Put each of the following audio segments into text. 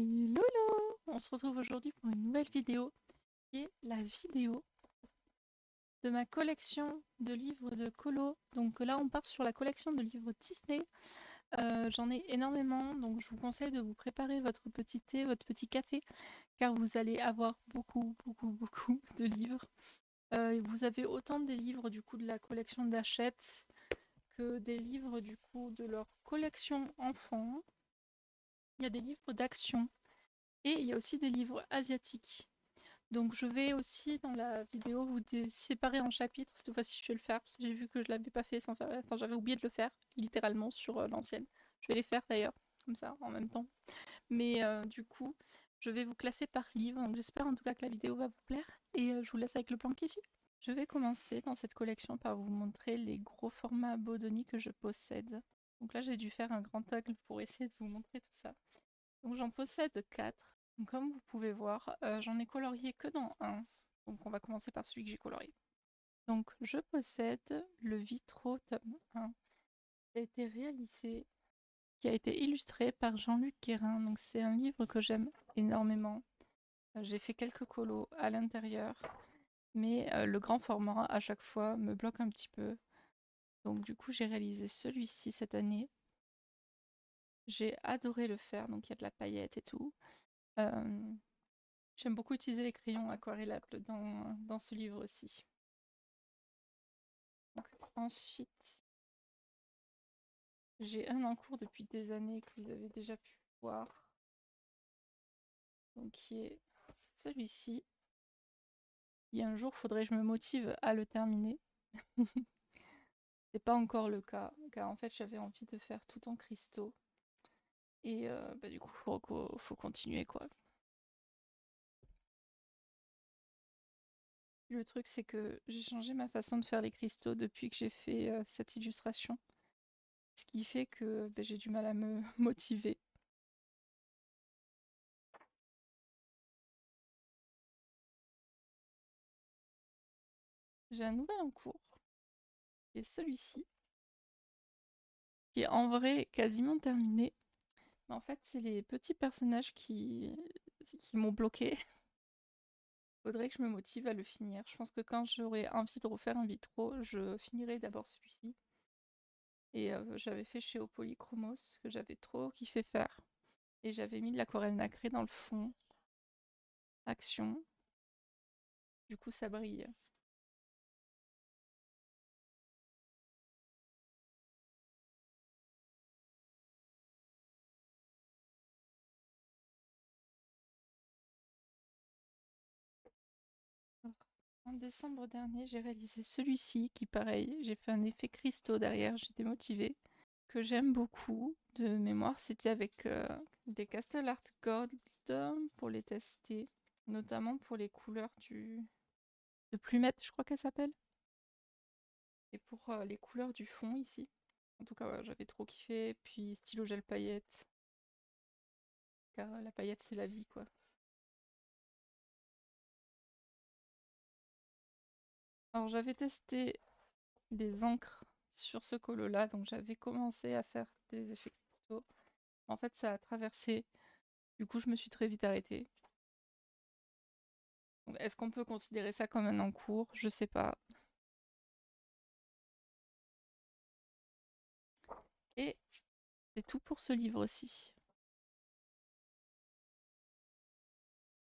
Lolo! On se retrouve aujourd'hui pour une nouvelle vidéo qui est la vidéo de ma collection de livres de colo. Donc là on part sur la collection de livres Disney. J'en ai énormément, donc je vous conseille de vous préparer votre petit thé, votre petit café, car vous allez avoir beaucoup de livres. Vous avez autant des livres du coup de la collection d'Hachette que des livres du coup de leur collection enfants. Il y a des livres d'action. Et il y a aussi des livres asiatiques. Donc je vais aussi dans la vidéo vous séparer en chapitres. Cette fois-ci je vais le faire parce que j'ai vu que je l'avais pas fait sans faire. Enfin j'avais oublié de le faire littéralement sur l'ancienne. Je vais les faire d'ailleurs comme ça en même temps. Mais du coup je vais vous classer par livre. Donc j'espère en tout cas que la vidéo va vous plaire et je vous laisse avec le plan qui suit. Je vais commencer dans cette collection par vous montrer les gros formats Bodoni que je possède. Donc là j'ai dû faire un grand angle pour essayer de vous montrer tout ça. Donc j'en possède 4. Donc, comme vous pouvez voir, j'en ai colorié que dans un. Donc on va commencer par celui que j'ai colorié. Donc je possède le Vitro tome 1 qui a été réalisé, qui a été illustré par Jean-Luc Guérin. Donc c'est un livre que j'aime énormément. J'ai fait quelques colos à l'intérieur, mais le grand format à chaque fois me bloque un petit peu. Donc du coup j'ai réalisé celui-ci cette année. J'ai adoré le faire, donc il y a de la paillette et tout. J'aime beaucoup utiliser les crayons aquarellables dans ce livre aussi. Donc, ensuite, j'ai un en cours depuis des années que vous avez déjà pu voir. Donc, qui est celui-ci. Et un jour, faudrait que je me motive à le terminer. C'est pas encore le cas, car en fait, j'avais envie de faire tout en cristaux. Et du coup, faut continuer quoi. Le truc, c'est que j'ai changé ma façon de faire les cristaux depuis que j'ai fait cette illustration. Ce qui fait que j'ai du mal à me motiver. J'ai un nouvel en cours, qui est celui-ci, qui est en vrai quasiment terminé. Mais en fait, c'est les petits personnages qui m'ont bloqué. Faudrait que je me motive à le finir. Je pense que quand j'aurai envie de refaire un vitro, je finirai d'abord celui-ci. Et j'avais fait chez Opolychromos, que j'avais trop kiffé faire. Et j'avais mis de l'aquarelle nacrée dans le fond. Action. Du coup, ça brille. En décembre dernier, j'ai réalisé celui-ci qui, pareil, j'ai fait un effet cristaux derrière, j'étais motivée, que j'aime beaucoup. De mémoire, c'était avec des Castle Art Gold pour les tester, notamment pour les couleurs de Plumette, je crois qu'elle s'appelle, et pour les couleurs du fond ici. En tout cas, ouais, j'avais trop kiffé. Puis stylo gel paillette, car la paillette c'est la vie quoi. Alors j'avais testé des encres sur ce colo là, donc j'avais commencé à faire des effets cristaux. En fait, ça a traversé. Du coup, je me suis très vite arrêtée. Est-ce qu'on peut considérer ça comme un encours? Je sais pas. Et c'est tout pour ce livre-ci.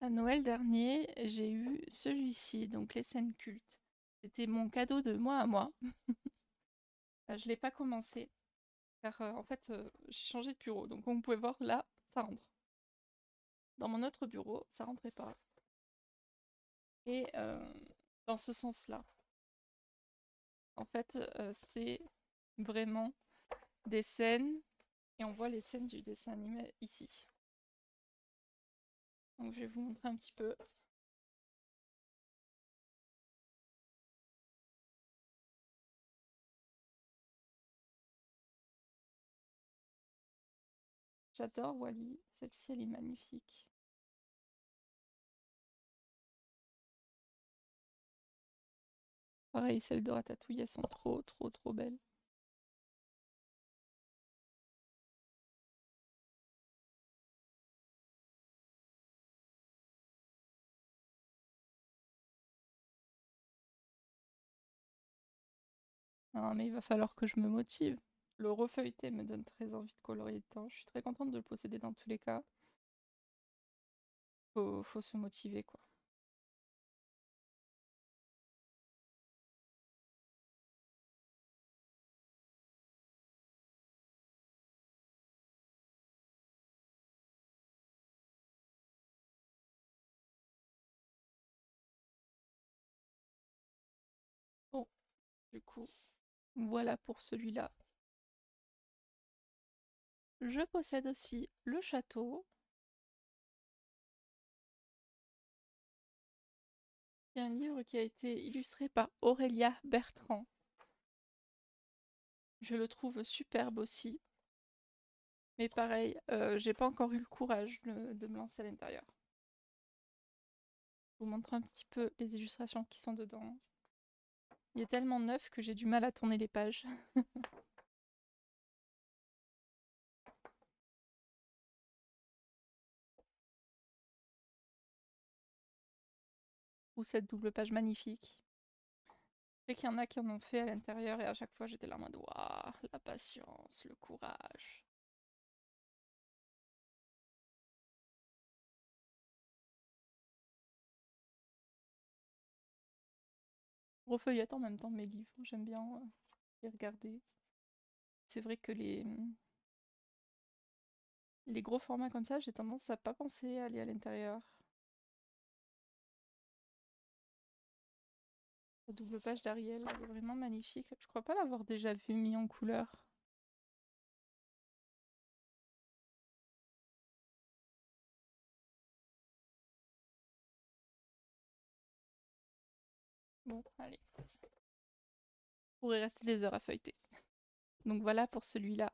À Noël dernier, j'ai eu celui-ci, donc les scènes cultes. C'était mon cadeau de moi à moi. Je l'ai pas commencé, car en fait, j'ai changé de bureau. Donc, comme vous pouvez voir, là, ça rentre. Dans mon autre bureau, ça rentrait pas. Et dans ce sens-là, en fait, c'est vraiment des scènes, et on voit les scènes du dessin animé ici. Donc je vais vous montrer un petit peu. J'adore Wally, celle-ci elle est magnifique. Pareil, celles de Ratatouille, elles sont trop, trop, trop belles. Non, mais il va falloir que je me motive. Le refeuilleté me donne très envie de colorier dedans. Je suis très contente de le posséder dans tous les cas. Faut se motiver, quoi. Bon, du coup, voilà pour celui-là. Je possède aussi Le Château, qui est un livre qui a été illustré par Aurélia Bertrand. Je le trouve superbe aussi. Mais pareil, j'ai pas encore eu le courage de me lancer à l'intérieur. Je vous montre un petit peu les illustrations qui sont dedans. Il est tellement neuf que j'ai du mal à tourner les pages. Ou cette double page magnifique. Je sais qu'il y en a qui en ont fait à l'intérieur et à chaque fois j'étais là en mode waouh, la patience, le courage. Refeuillette en même temps mes livres, j'aime bien les regarder. C'est vrai que les gros formats comme ça, j'ai tendance à pas penser à aller à l'intérieur. La double page d'Ariel, elle est vraiment magnifique. Je crois pas l'avoir déjà vue mis en couleur. Bon, allez. On pourrait rester des heures à feuilleter. Donc voilà pour celui-là.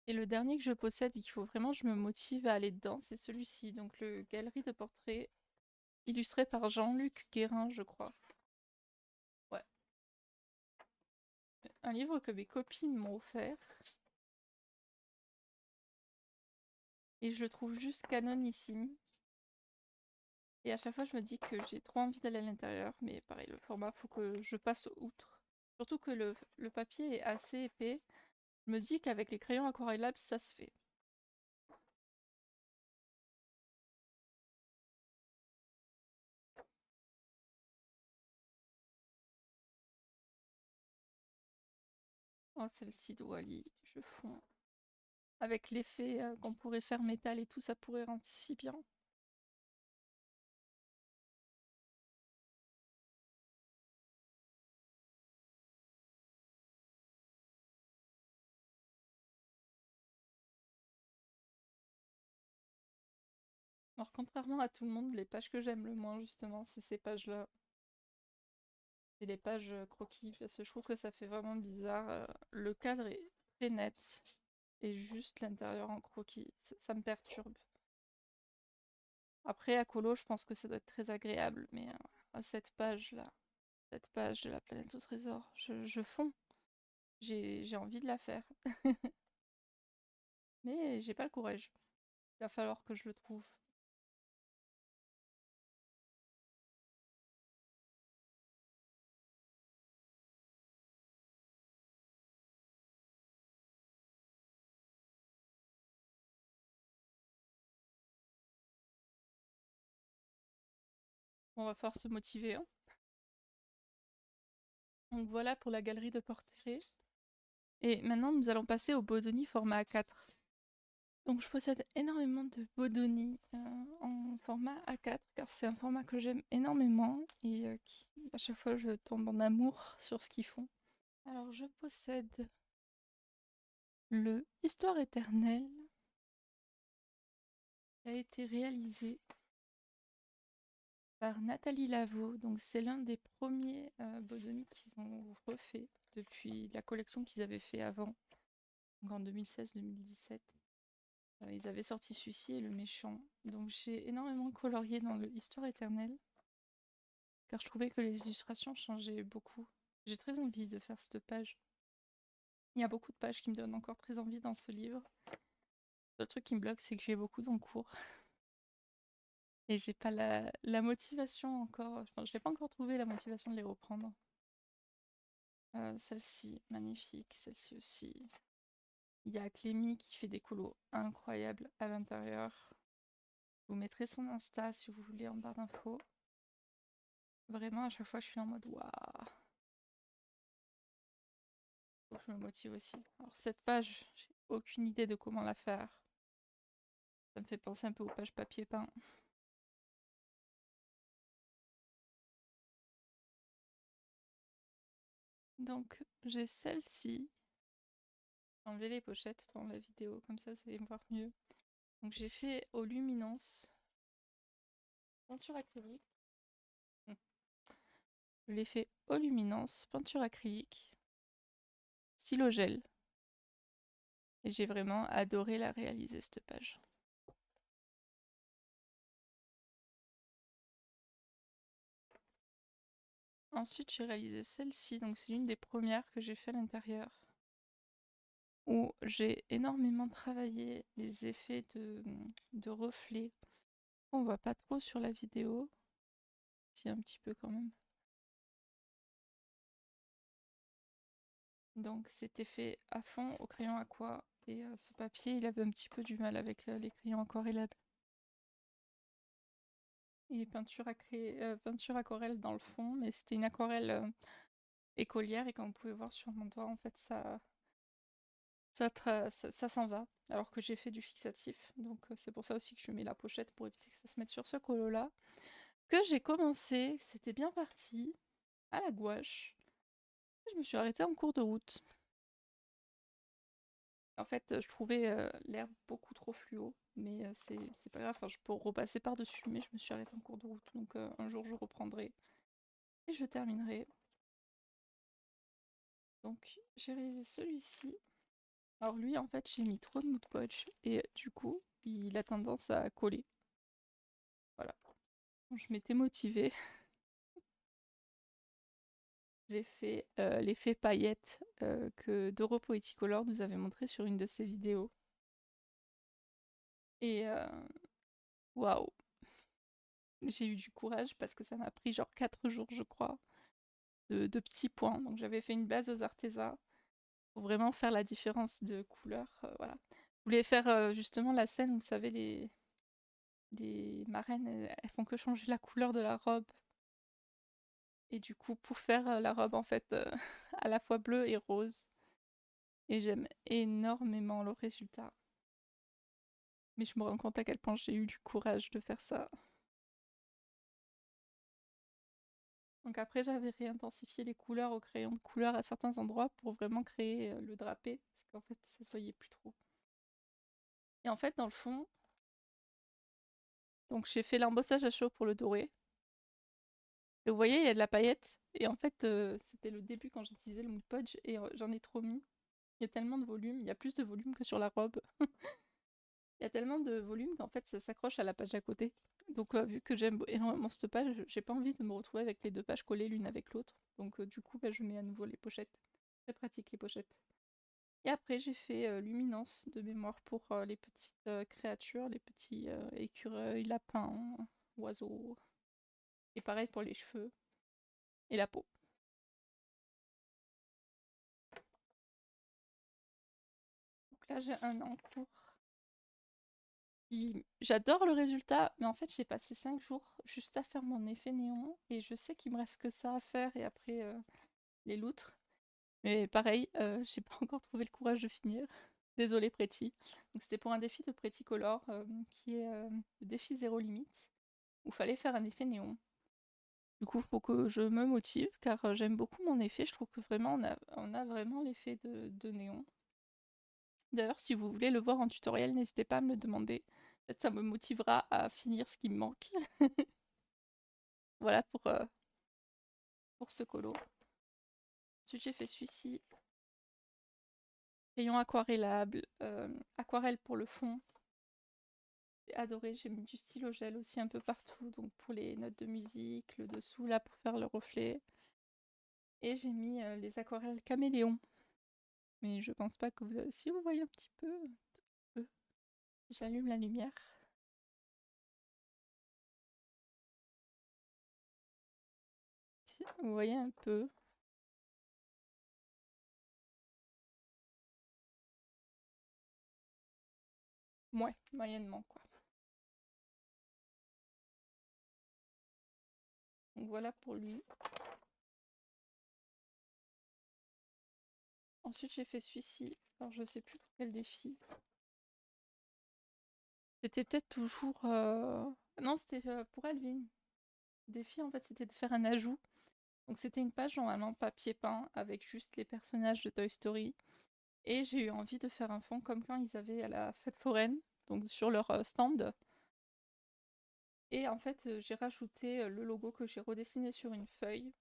Et le dernier que je possède et qu'il faut vraiment que je me motive à aller dedans, c'est celui-ci. Donc le Galerie de portraits illustré par Jean-Luc Guérin, je crois. Ouais. Un livre que mes copines m'ont offert. Et je le trouve juste canonissime. Et à chaque fois, je me dis que j'ai trop envie d'aller à l'intérieur. Mais pareil, le format, faut que je passe outre. Surtout que le papier est assez épais. Je me dis qu'avec les crayons aquarellables, ça se fait. Oh, celle-ci de Wally, je fonds. Avec l'effet qu'on pourrait faire métal et tout, ça pourrait rendre si bien. Alors, contrairement à tout le monde, les pages que j'aime le moins, justement, c'est ces pages-là. C'est les pages croquis, parce que je trouve que ça fait vraiment bizarre. Le cadre est très net, et juste l'intérieur en croquis. Ça me perturbe. Après, à colo, je pense que ça doit être très agréable, mais à cette page-là, cette page de la planète au trésor, je fonds. J'ai envie de la faire. Mais j'ai pas le courage. Il va falloir que je le trouve. On va falloir se motiver, hein. Donc voilà pour la galerie de portraits. Et maintenant, nous allons passer au Bodoni format A4. Donc je possède énormément de Bodoni en format A4 car c'est un format que j'aime énormément et qui, à chaque fois, je tombe en amour sur ce qu'ils font. Alors je possède le Histoire éternelle qui a été réalisé par Nathalie Lavaux. Donc c'est l'un des premiers Bodoni qu'ils ont refait depuis la collection qu'ils avaient fait avant, donc en 2016-2017. Ils avaient sorti celui-ci et le méchant. Donc j'ai énormément colorié dans le Histoire éternelle. car je trouvais que les illustrations changeaient beaucoup. J'ai très envie de faire cette page. Il y a beaucoup de pages qui me donnent encore très envie dans ce livre. Le truc qui me bloque, c'est que j'ai beaucoup d'encours. Et j'ai pas la motivation encore. Enfin, je n'ai pas encore trouvé la motivation de les reprendre. Celle-ci, magnifique. Celle-ci aussi. Il y a Clémy qui fait des colos incroyables à l'intérieur. Je vous mettrai son Insta si vous voulez en barre d'infos. Vraiment, à chaque fois, je suis en mode waouh. Faut que je me motive aussi. Alors, cette page, j'ai aucune idée de comment la faire. Ça me fait penser un peu aux pages papier peint. Donc, j'ai celle-ci. J'ai enlevé les pochettes pendant la vidéo, comme ça, vous allez me voir mieux. Donc, j'ai fait aux luminances peinture acrylique. Je l'ai fait aux luminances peinture acrylique, stylo gel. Et j'ai vraiment adoré la réaliser, cette page. Ensuite, j'ai réalisé celle-ci, donc c'est l'une des premières que j'ai fait à l'intérieur, où j'ai énormément travaillé les effets de reflets. On voit pas trop sur la vidéo, si un petit peu quand même. Donc c'était fait à fond au crayon aqua, et ce papier, il avait un petit peu du mal avec les crayons aquarellables. Et peinture aquarelle dans le fond, mais c'était une aquarelle écolière, et comme vous pouvez voir sur mon doigt, en fait, ça s'en va, alors que j'ai fait du fixatif. Donc c'est pour ça aussi que je mets la pochette, pour éviter que ça se mette sur ce colo-là. Que j'ai commencé, c'était bien parti, à la gouache. Je me suis arrêtée en cours de route. En fait, je trouvais l'herbe beaucoup trop fluo, mais c'est pas grave, enfin, je peux repasser par-dessus, mais je me suis arrêtée en cours de route. Donc un jour, je reprendrai et je terminerai. Donc j'ai réalisé celui-ci. Alors lui, en fait, j'ai mis trop de mood podge et du coup, il a tendance à coller. Voilà. Donc, je m'étais motivée. J'ai fait l'effet paillette que Doro Poeticolor nous avait montré sur une de ses vidéos. Et waouh! J'ai eu du courage parce que ça m'a pris genre 4 jours, je crois, de petits points. Donc j'avais fait une base aux Arteza pour vraiment faire la différence de couleur. Voilà. Je voulais faire justement la scène où, vous savez, les marraines, elles font que changer la couleur de la robe. Et du coup, pour faire la robe en fait à la fois bleue et rose. Et j'aime énormément le résultat. Mais je me rends compte à quel point j'ai eu du courage de faire ça. Donc après, j'avais réintensifié les couleurs au crayon de couleur à certains endroits pour vraiment créer le drapé, parce qu'en fait, ça se voyait plus trop. Et en fait, dans le fond, donc j'ai fait l'embossage à chaud pour le doré. Et vous voyez, il y a de la paillette. Et en fait, c'était le début quand j'utilisais le mood podge et j'en ai trop mis. Il y a tellement de volume, il y a plus de volume que sur la robe. Il y a tellement de volume qu'en fait ça s'accroche à la page à côté. Donc vu que j'aime énormément cette page, j'ai pas envie de me retrouver avec les deux pages collées l'une avec l'autre. Donc du coup je mets à nouveau les pochettes. Très pratique les pochettes. Et après j'ai fait luminance de mémoire pour les petites créatures, les petits écureuils, lapins, oiseaux. Et pareil pour les cheveux et la peau. Donc là j'ai un en cours. J'adore le résultat, mais en fait j'ai passé 5 jours juste à faire mon effet néon et je sais qu'il me reste que ça à faire et après les loutres. Mais pareil, j'ai pas encore trouvé le courage de finir. Désolée Pretty. Donc c'était pour un défi de Pretty Color qui est le défi zéro limite où il fallait faire un effet néon. Du coup, il faut que je me motive car j'aime beaucoup mon effet. Je trouve que vraiment on a vraiment l'effet de néon. D'ailleurs, si vous voulez le voir en tutoriel, n'hésitez pas à me le demander. Peut-être ça me motivera à finir ce qui me manque. Voilà pour ce colo. Ensuite, j'ai fait celui-ci. Rayon aquarellable, aquarelle pour le fond. J'ai adoré, j'ai mis du stylo gel aussi un peu partout, donc pour les notes de musique, le dessous là pour faire le reflet. Et j'ai mis les aquarelles caméléon. Mais je pense pas que vous avez... Si vous voyez un petit peu. J'allume la lumière. Si vous voyez un peu. Ouais, moyennement quoi. Donc voilà pour lui. Ensuite j'ai fait celui-ci. Alors je sais plus pour quel défi. C'était peut-être toujours... Non, c'était pour Alvin. Le défi en fait c'était de faire un ajout. Donc c'était une page normalement papier peint avec juste les personnages de Toy Story. Et j'ai eu envie de faire un fond comme quand ils avaient à la fête foraine, donc sur leur stand. Et en fait, j'ai rajouté le logo que j'ai redessiné sur une feuille,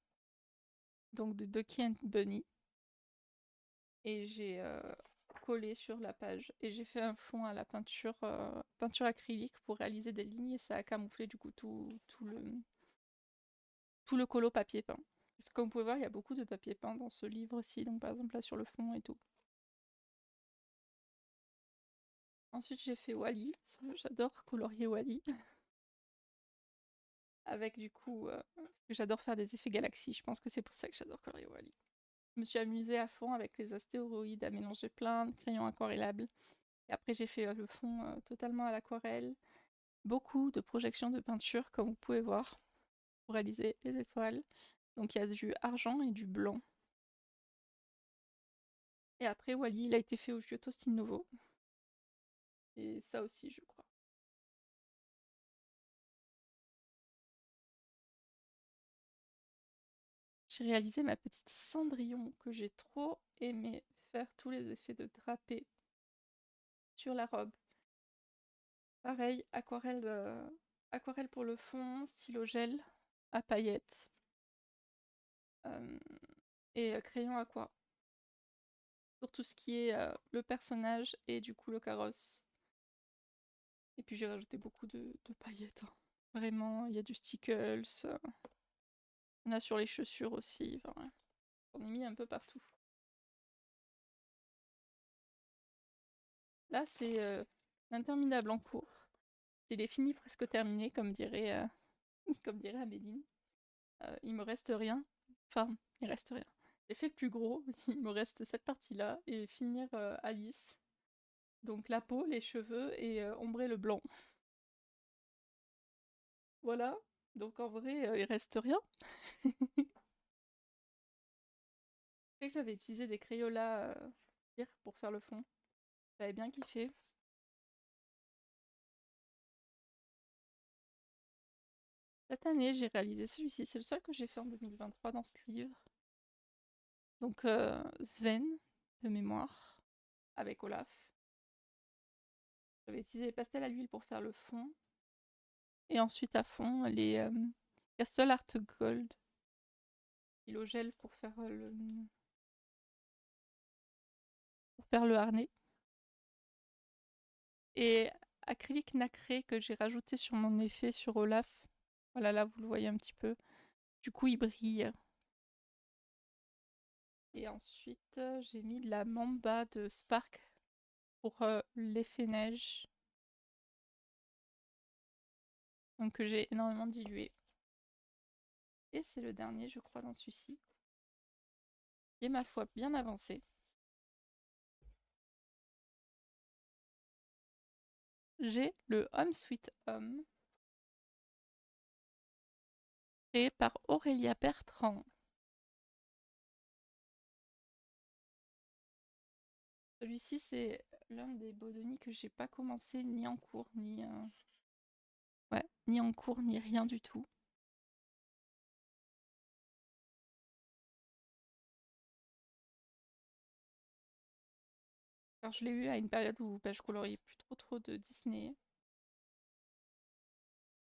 donc de Ducky and Bunny. Et j'ai collé sur la page. Et j'ai fait un fond à la peinture, peinture acrylique pour réaliser des lignes et ça a camouflé du coup tout le colo papier peint. Parce que comme vous pouvez voir, il y a beaucoup de papier peint dans ce livre-ci, donc par exemple là sur le fond et tout. Ensuite, j'ai fait Wally. J'adore colorier Wally. Avec du coup, parce que j'adore faire des effets galaxies. Je pense que c'est pour ça que j'adore colorier Wally. Je me suis amusée à fond avec les astéroïdes, à mélanger plein de crayons aquarellables. Et après, j'ai fait le fond totalement à l'aquarelle. Beaucoup de projections de peinture, comme vous pouvez voir, pour réaliser les étoiles. Donc il y a du argent et du blanc. Et après, Wally, il a été fait au Giotto Style Nouveau. Et ça aussi, je crois. J'ai réalisé ma petite Cendrillon que j'ai trop aimé faire tous les effets de drapé sur la robe. Pareil, aquarelle pour le fond, stylo gel à paillettes et crayon aqua. Pour tout ce qui est le personnage et du coup le carrosse. Et puis j'ai rajouté beaucoup de paillettes. Hein. Vraiment, il y a du stickles. On a sur les chaussures aussi. Enfin, ouais. On est mis un peu partout. Là, c'est l'interminable en cours. Il est fini, presque terminé, comme dirait Améline. Il me reste rien. Enfin, il reste rien. J'ai fait le plus gros, il me reste cette partie-là et finir Alice. Donc la peau, les cheveux et ombrer le blanc. Voilà. Donc en vrai, il reste rien. Je sais que j'avais utilisé des Crayolas hier pour faire le fond. J'avais bien kiffé. Cette année, j'ai réalisé celui-ci. C'est le seul que j'ai fait en 2023 dans ce livre. Donc Sven, de mémoire, avec Olaf. J'avais utilisé les pastels à l'huile pour faire le fond. Et ensuite à fond, les Castle Art Gold. Stylo gel pour faire le harnais. Et acrylique nacré que j'ai rajouté sur mon effet sur Olaf. Voilà, là vous le voyez un petit peu. Du coup, il brille. Et ensuite, j'ai mis de la Mamba de Spark pour l'effet neige. Donc que j'ai énormément dilué. Et c'est le dernier, je crois, dans celui-ci. Qui est ma foi bien avancé. J'ai le Home Sweet Home. Créé par Aurélia Bertrand. Celui-ci, c'est l'un des Bodoni que j'ai pas commencé ni en cours, ni en cours, ni rien du tout. Alors je l'ai eu à une période où je coloriais plus trop de Disney.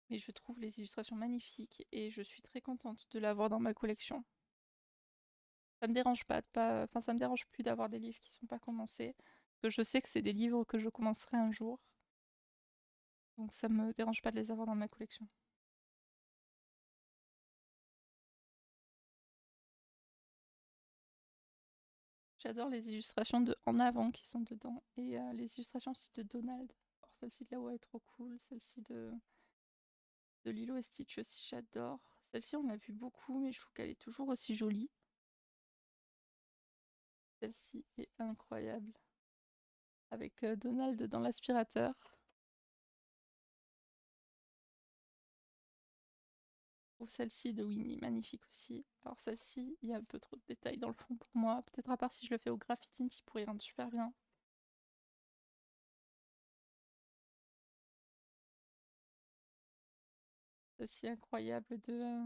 Mais je trouve les illustrations magnifiques et je suis très contente de l'avoir dans ma collection. Ça me dérange enfin ça me dérange plus d'avoir des livres qui sont pas commencés. Que je sais que c'est des livres que je commencerai un jour. Donc ça me dérange pas de les avoir dans ma collection. J'adore les illustrations de En Avant qui sont dedans. Et les illustrations aussi de Donald. Alors celle-ci de là-haut est trop cool. Celle-ci de Lilo et Stitch aussi, j'adore. Celle-ci, on l'a vu beaucoup, mais je trouve qu'elle est toujours aussi jolie. Celle-ci est incroyable. Avec Donald dans l'aspirateur. Ou celle-ci de Winnie, magnifique aussi. Alors celle-ci, il y a un peu trop de détails dans le fond pour moi. Peut-être à part si je le fais au graffiti, qui pourrait rendre super bien. Celle-ci incroyable de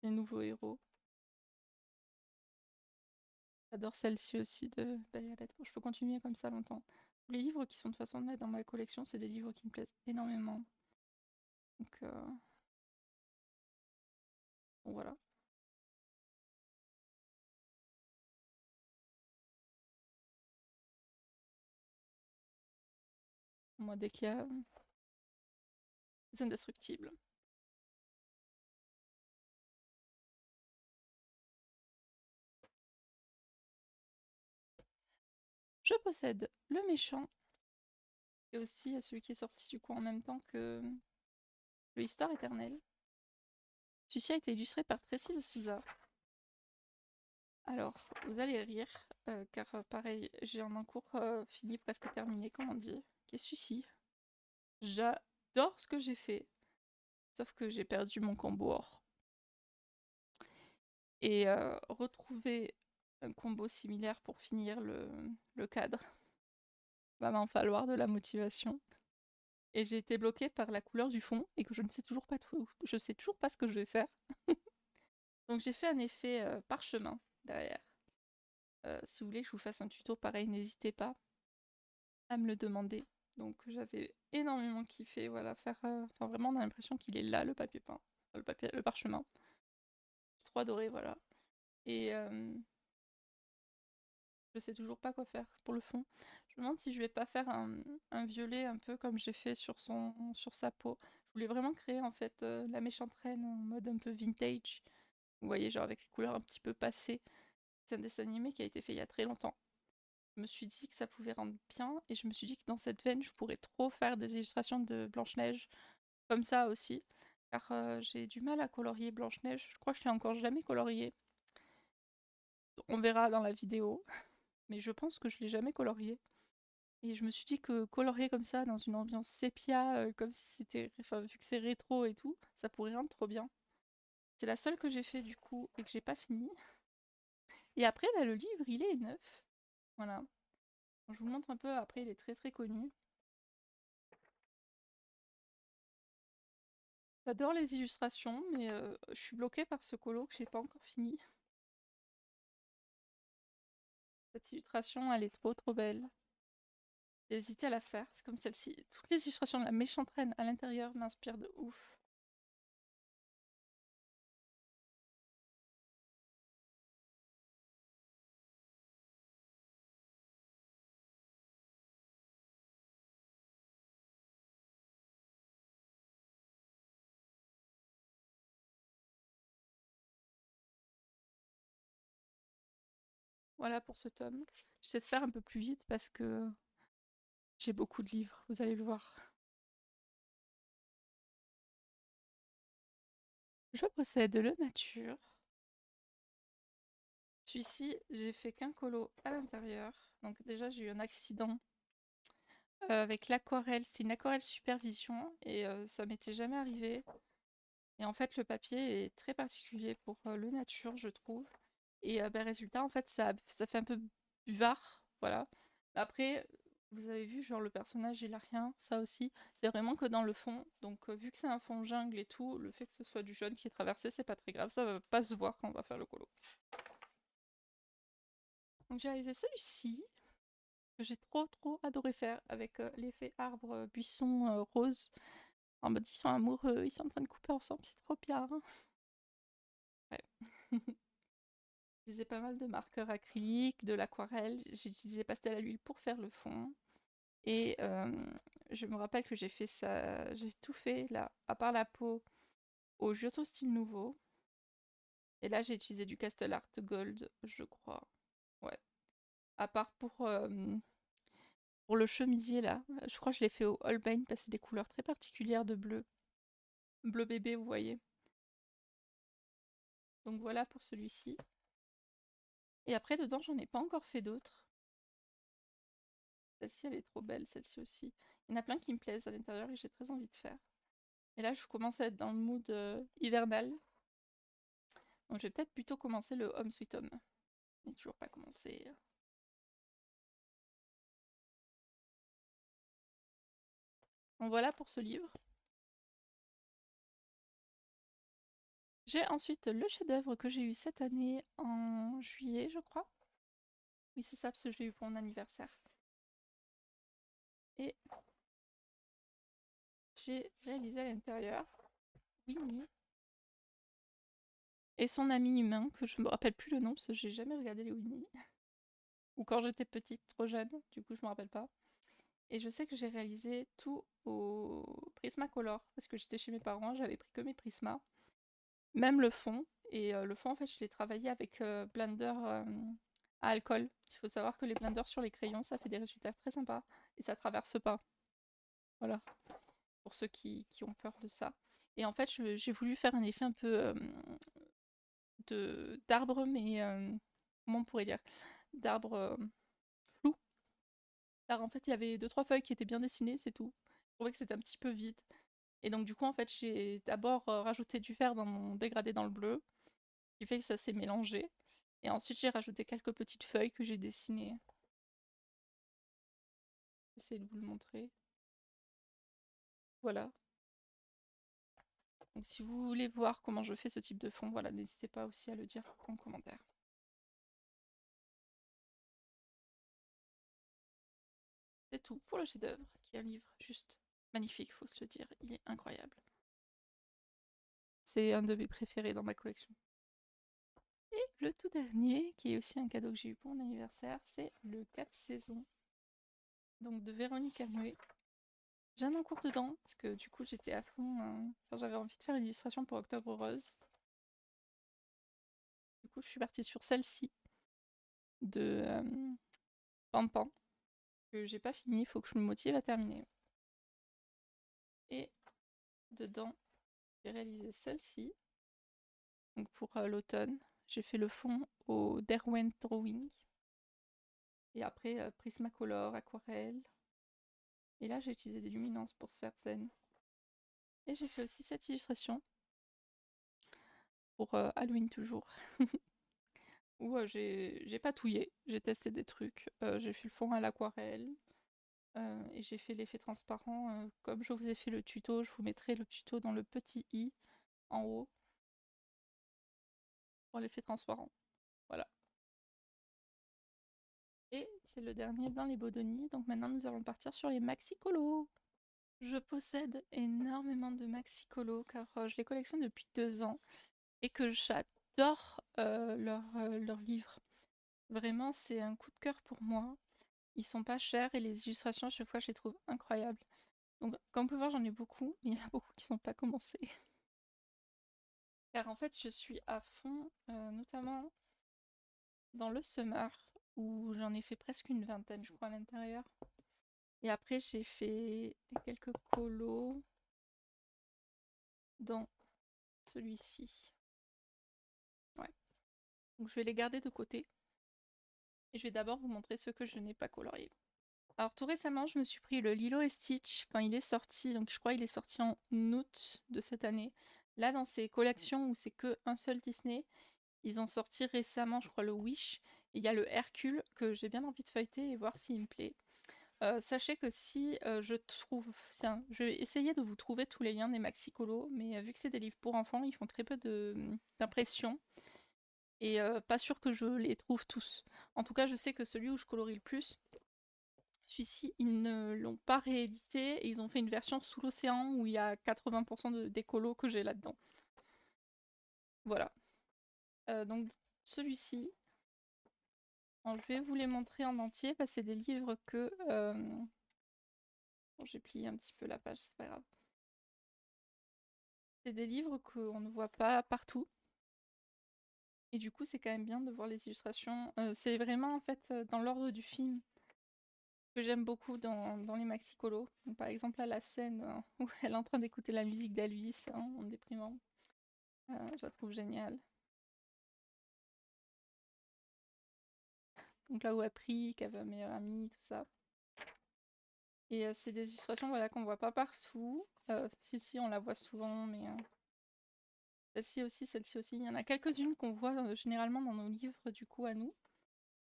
Les Nouveaux Héros. J'adore celle-ci aussi de Belle et la Bête. Bon, je peux continuer comme ça longtemps. Les livres qui sont de toute façon là dans ma collection, c'est des livres qui me plaisent énormément. Donc bon, voilà. Moi, dès qu'il y a des indestructibles. Je possède le méchant et aussi celui qui est sorti du coup en même temps que le Histoire éternelle. Celui-ci a été illustré par Tracy de Souza. Alors, vous allez rire, car pareil, j'ai un encours fini, presque terminé, comme on dit, qui est celui-ci. J'adore ce que j'ai fait, sauf que j'ai perdu mon combo or. Et retrouver un combo similaire pour finir le cadre va m'en falloir de la motivation. Et j'ai été bloquée par la couleur du fond et que je ne sais toujours pas tout. Je sais toujours pas ce que je vais faire. Donc j'ai fait un effet parchemin derrière. Si vous voulez que je vous fasse un tuto pareil, n'hésitez pas à me le demander. Donc j'avais énormément kiffé, voilà, faire. Enfin vraiment, on a l'impression qu'il est là le papier peint, le parchemin. C'est trop adoré, voilà. Et je sais toujours pas quoi faire pour le fond. Je me demande si je vais pas faire un violet un peu comme j'ai fait sur sa peau. Je voulais vraiment créer en fait la méchante reine en mode un peu vintage. Vous voyez, genre avec les couleurs un petit peu passées. C'est un dessin animé qui a été fait il y a très longtemps. Je me suis dit que ça pouvait rendre bien et je me suis dit que dans cette veine, je pourrais trop faire des illustrations de Blanche-Neige comme ça aussi. Car j'ai du mal à colorier Blanche-Neige. Je crois que je l'ai encore jamais colorié. On verra dans la vidéo. Mais je pense que je l'ai jamais colorié. Et je me suis dit que colorier comme ça dans une ambiance sépia, comme si c'était. Enfin, vu que c'est rétro et tout, ça pourrait rendre trop bien. C'est la seule que j'ai fait du coup et que j'ai pas fini. Et après, bah, le livre, il est neuf. Voilà. Je vous montre un peu, après, il est très très connu. J'adore les illustrations, mais je suis bloquée par ce colo que j'ai pas encore fini. Cette illustration, elle est trop trop belle. J'ai hésité à la faire, c'est comme celle-ci. Toutes les illustrations de la méchante reine à l'intérieur m'inspirent de ouf. Voilà pour ce tome. J'essaie de faire un peu plus vite parce que j'ai beaucoup de livres, vous allez le voir. Je possède le Nature. Celui-ci, j'ai fait qu'un colo à l'intérieur. Donc déjà, j'ai eu un accident avec l'aquarelle. C'est une aquarelle supervision et ça m'était jamais arrivé. Et en fait, le papier est très particulier pour le Nature, je trouve. Et bah, résultat, en fait, ça fait un peu buvard, voilà. Après, vous avez vu, genre le personnage, il a rien, ça aussi. C'est vraiment que dans le fond. Donc, vu que c'est un fond jungle et tout, le fait que ce soit du jaune qui est traversé, c'est pas très grave. Ça va pas se voir quand on va faire le colo. Donc, j'ai réalisé celui-ci, que j'ai trop trop adoré faire, avec l'effet arbre, buisson, rose. En mode, ils sont amoureux, ils sont en train de couper ensemble, c'est trop bien. Ouais. J'utilisais pas mal de marqueurs acryliques, de l'aquarelle. J'ai utilisé pastel à l'huile pour faire le fond. Et je me rappelle que j'ai fait ça, j'ai tout fait là, à part la peau, au Giotto style nouveau. Et là, j'ai utilisé du Castle Art Gold, je crois. Ouais. À part pour le chemisier là, je crois que je l'ai fait au Holbein parce que c'est des couleurs très particulières de bleu. Bleu bébé, vous voyez. Donc voilà pour celui-ci. Et après, dedans, j'en ai pas encore fait d'autres. Celle-ci, elle est trop belle, celle-ci aussi. Il y en a plein qui me plaisent à l'intérieur et j'ai très envie de faire. Et là, je commence à être dans le mood hivernal. Donc je vais peut-être plutôt commencer le Home Sweet Home. Mais toujours pas commencé. Donc voilà pour ce livre. J'ai ensuite le chef-d'œuvre que j'ai eu cette année en juillet, je crois. Oui, c'est ça, parce que je l'ai eu pour mon anniversaire. Et j'ai réalisé à l'intérieur Winnie et son ami humain, que je me rappelle plus le nom, parce que j'ai jamais regardé les Winnie. Ou quand j'étais petite, trop jeune, du coup je me rappelle pas. Et je sais que j'ai réalisé tout au Prismacolor, parce que j'étais chez mes parents, j'avais pris que mes Prismas. Même le fond. Et le fond, en fait, je l'ai travaillé avec Blender à alcool. Il faut savoir que les blenders sur les crayons, ça fait des résultats très sympas. Et ça traverse pas. Voilà. Pour ceux qui ont peur de ça. Et en fait, j'ai voulu faire un effet un peu d'arbre, mais comment on pourrait dire, d'arbre flou. Alors en fait, il y avait 2-3 feuilles qui étaient bien dessinées, c'est tout. Je trouvais que c'était un petit peu vide. Et donc du coup, en fait, j'ai d'abord rajouté du vert dans mon dégradé dans le bleu, qui fait que ça s'est mélangé. Et ensuite, j'ai rajouté quelques petites feuilles que j'ai dessinées. J'essaie de vous le montrer. Voilà. Donc si vous voulez voir comment je fais ce type de fond, voilà, n'hésitez pas aussi à le dire en commentaire. C'est tout pour le chef-d'œuvre, qui est un livre juste magnifique, faut se le dire, il est incroyable. C'est un de mes préférés dans ma collection. Et le tout dernier, qui est aussi un cadeau que j'ai eu pour mon anniversaire, c'est le 4 saisons, donc de Véronique Amoué. J'ai un en cours dedans, parce que du coup j'étais à fond, j'avais envie de faire une illustration pour Octobre Rose. Du coup je suis partie sur celle-ci, de Pampan, que j'ai pas fini, il faut que je me motive à terminer. Et dedans, j'ai réalisé celle-ci, donc pour l'automne. J'ai fait le fond au Derwent Drawing. Et après, Prismacolor, aquarelle. Et là, j'ai utilisé des luminances pour se faire zen. Et j'ai fait aussi cette illustration pour Halloween toujours. Où j'ai patouillé, j'ai testé des trucs. J'ai fait le fond à l'aquarelle. Et j'ai fait l'effet transparent. Comme je vous ai fait le tuto, je vous mettrai le tuto dans le petit i en haut. Pour l'effet transparent. Voilà. Et c'est le dernier dans les Bodoni. Donc maintenant, nous allons partir sur les Maxi Colo. Je possède énormément de Maxi Colo car je les collectionne depuis 2 ans et que j'adore leurs livres. Vraiment, c'est un coup de cœur pour moi. Ils sont pas chers et les illustrations, à chaque fois, je les trouve incroyables. Donc, comme vous pouvez voir, j'en ai beaucoup, mais il y en a beaucoup qui sont pas commencés. Car en fait, je suis à fond, notamment dans le Summer, où j'en ai fait presque une vingtaine, je crois, à l'intérieur. Et après, j'ai fait quelques colos dans celui-ci. Ouais. Donc, je vais les garder de côté. Et je vais d'abord vous montrer ce que je n'ai pas colorié. Alors tout récemment, je me suis pris le Lilo et Stitch quand il est sorti. Donc je crois qu'il est sorti en août de cette année. Là, dans ces collections où c'est que un seul Disney, ils ont sorti récemment, je crois, le Wish. Et il y a le Hercule que j'ai bien envie de feuilleter et voir s'il me plaît. Sachez que si je trouve ça, je vais essayer de vous trouver tous les liens des Maxi Colo, mais vu que c'est des livres pour enfants, ils font très peu d'impression. Et pas sûr que je les trouve tous. En tout cas, je sais que celui où je colorie le plus, celui-ci, ils ne l'ont pas réédité et ils ont fait une version sous l'océan où il y a 80% des colos que j'ai là-dedans. Voilà. Donc celui-ci, je vais vous les montrer en entier parce que c'est des livres que Bon, j'ai plié un petit peu la page, c'est pas grave. C'est des livres qu'on ne voit pas partout. Et du coup, c'est quand même bien de voir les illustrations. C'est vraiment en fait dans l'ordre du film que j'aime beaucoup dans les maxi-colos. Donc, par exemple, là, la scène où elle est en train d'écouter la musique d'Elvis en déprimant. Je la trouve géniale. Donc là où elle prie, qu'elle veut un meilleur ami, tout ça. Et c'est des illustrations voilà, qu'on voit pas partout. Si, on la voit souvent, mais celle-ci aussi, celle-ci aussi. Il y en a quelques-unes qu'on voit généralement dans nos livres, du coup, à nous.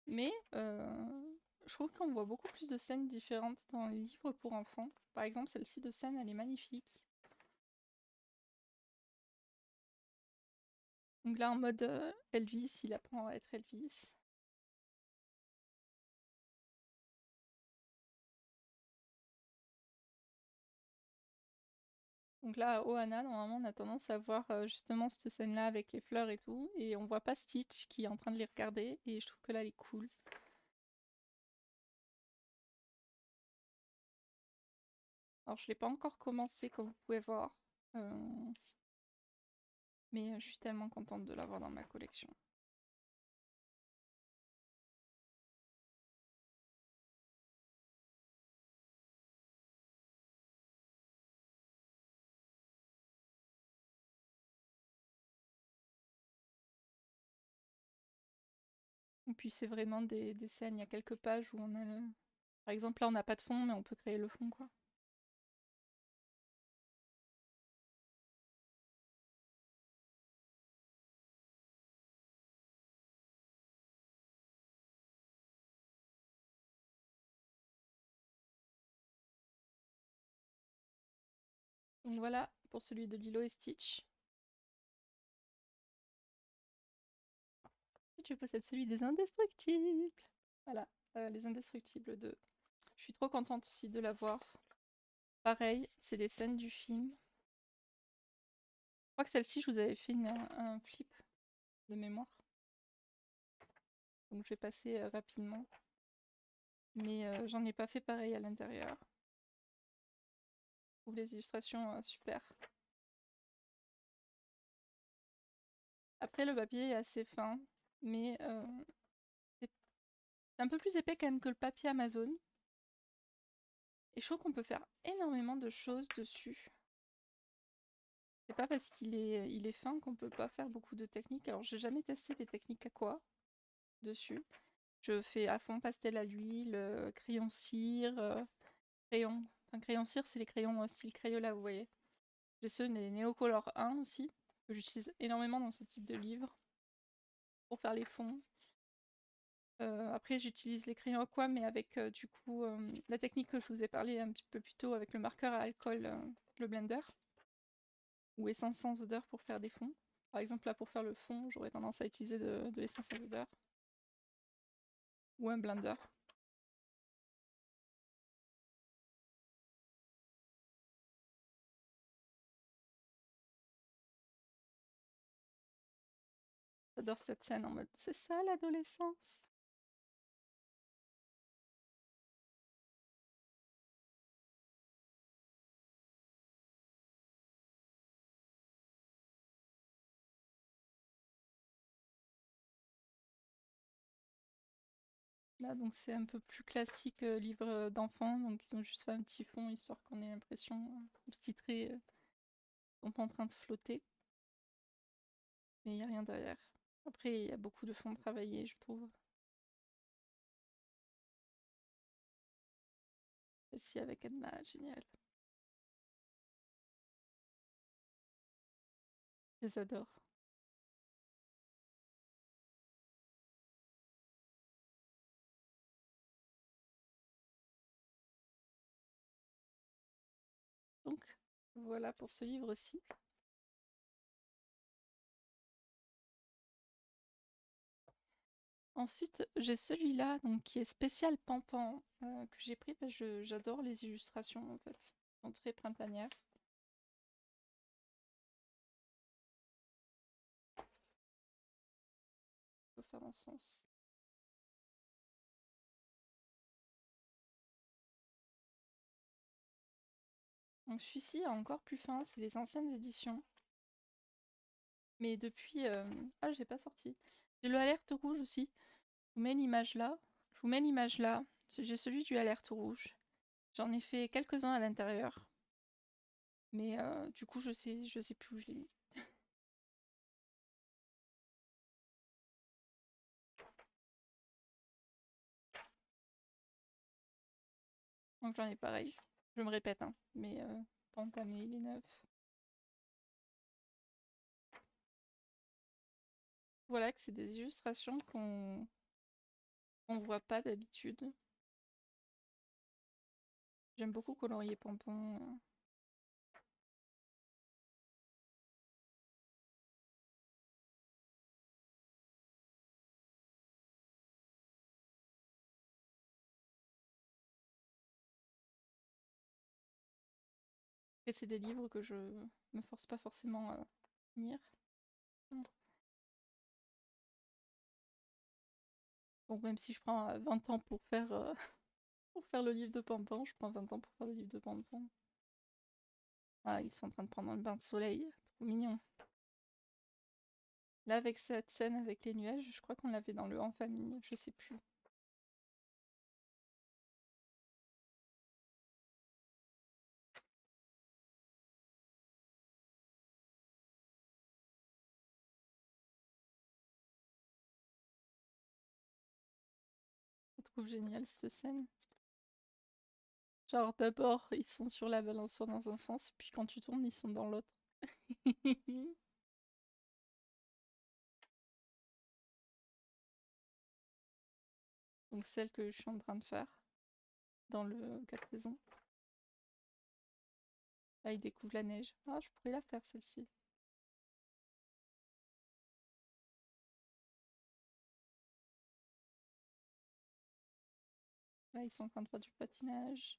Mais je trouve qu'on voit beaucoup plus de scènes différentes dans les livres pour enfants. Par exemple, celle-ci de scène, elle est magnifique. Donc là, en mode Elvis, il apprend à être Elvis. Donc là, à Ohana, normalement, on a tendance à voir justement cette scène-là avec les fleurs et tout. Et on voit pas Stitch qui est en train de les regarder. Et je trouve que là, elle est cool. Alors, je l'ai pas encore commencé, comme vous pouvez voir. Euh, Mais je suis tellement contente de l'avoir dans ma collection. Et puis c'est vraiment des scènes, il y a quelques pages où on a le... Par exemple là on n'a pas de fond mais on peut créer le fond quoi. Donc voilà pour celui de Lilo et Stitch. Et tu possèdes celui des Indestructibles. Voilà, les Indestructibles 2. Je suis trop contente aussi de l'avoir. Pareil, c'est les scènes du film. Je crois que celle-ci je vous avais fait un flip de mémoire. Donc je vais passer rapidement. Mais j'en ai pas fait pareil à l'intérieur. Je trouve les illustrations super. Après, le papier est assez fin, mais c'est un peu plus épais quand même que le papier Amazon. Et je trouve qu'on peut faire énormément de choses dessus. C'est pas parce qu'il est fin qu'on peut pas faire beaucoup de techniques. Alors, j'ai jamais testé les techniques aqua dessus. Je fais à fond pastel à l'huile, crayon cire, crayon. Enfin, crayon cire, c'est les crayons style Crayola, vous voyez. J'ai ceux des Neocolor 1 aussi, que j'utilise énormément dans ce type de livre pour faire les fonds. Après, j'utilise les crayons aqua, mais avec du coup la technique que je vous ai parlé un petit peu plus tôt avec le marqueur à alcool, le blender, ou essence sans odeur pour faire des fonds. Par exemple, là pour faire le fond, j'aurais tendance à utiliser de l'essence sans odeur ou un blender. J'adore cette scène en mode c'est ça l'adolescence. Là, donc c'est un peu plus classique livre d'enfant, donc ils ont juste fait un petit fond histoire qu'on ait l'impression, les petits traits sont pas en train de flotter, mais il n'y a rien derrière. Après, il y a beaucoup de fonds travaillés, je trouve. Celle-ci avec Edna, génial. Je les adore. Donc, voilà pour ce livre-ci. Ensuite, j'ai celui-là, donc qui est spécial Pampan, que j'ai pris parce que j'adore les illustrations en fait. Elles sont très printanières. Faut faire en sens. Donc celui-ci est encore plus fin, c'est les anciennes éditions. Mais depuis... Ah, j'ai pas sorti. J'ai le alerte rouge aussi. Je vous mets l'image là. Je vous mets l'image là. J'ai celui du alerte rouge. J'en ai fait quelques-uns à l'intérieur. Mais du coup, je sais plus où je l'ai mis. Donc j'en ai pareil. Je me répète, hein. Mais pas entamé, il est neuf. Voilà que c'est des illustrations qu'on voit pas d'habitude. J'aime beaucoup colorier Pompon. Et c'est des livres que je me force pas forcément à lire. Donc même si je prends 20 ans pour faire le livre de Pompon, je prends 20 ans pour faire le livre de Pompon. Ah, ils sont en train de prendre un bain de soleil. Trop mignon. Là, avec cette scène avec les nuages, je crois qu'on l'avait dans le En famille, je sais plus. Je trouve génial cette scène. Genre, d'abord, ils sont sur la balançoire dans un sens, puis quand tu tournes, ils sont dans l'autre. Donc, celle que je suis en train de faire dans le 4 saisons. Là, ils découvrent la neige. Ah, je pourrais la faire celle-ci. Là, ils sont en train de faire du patinage.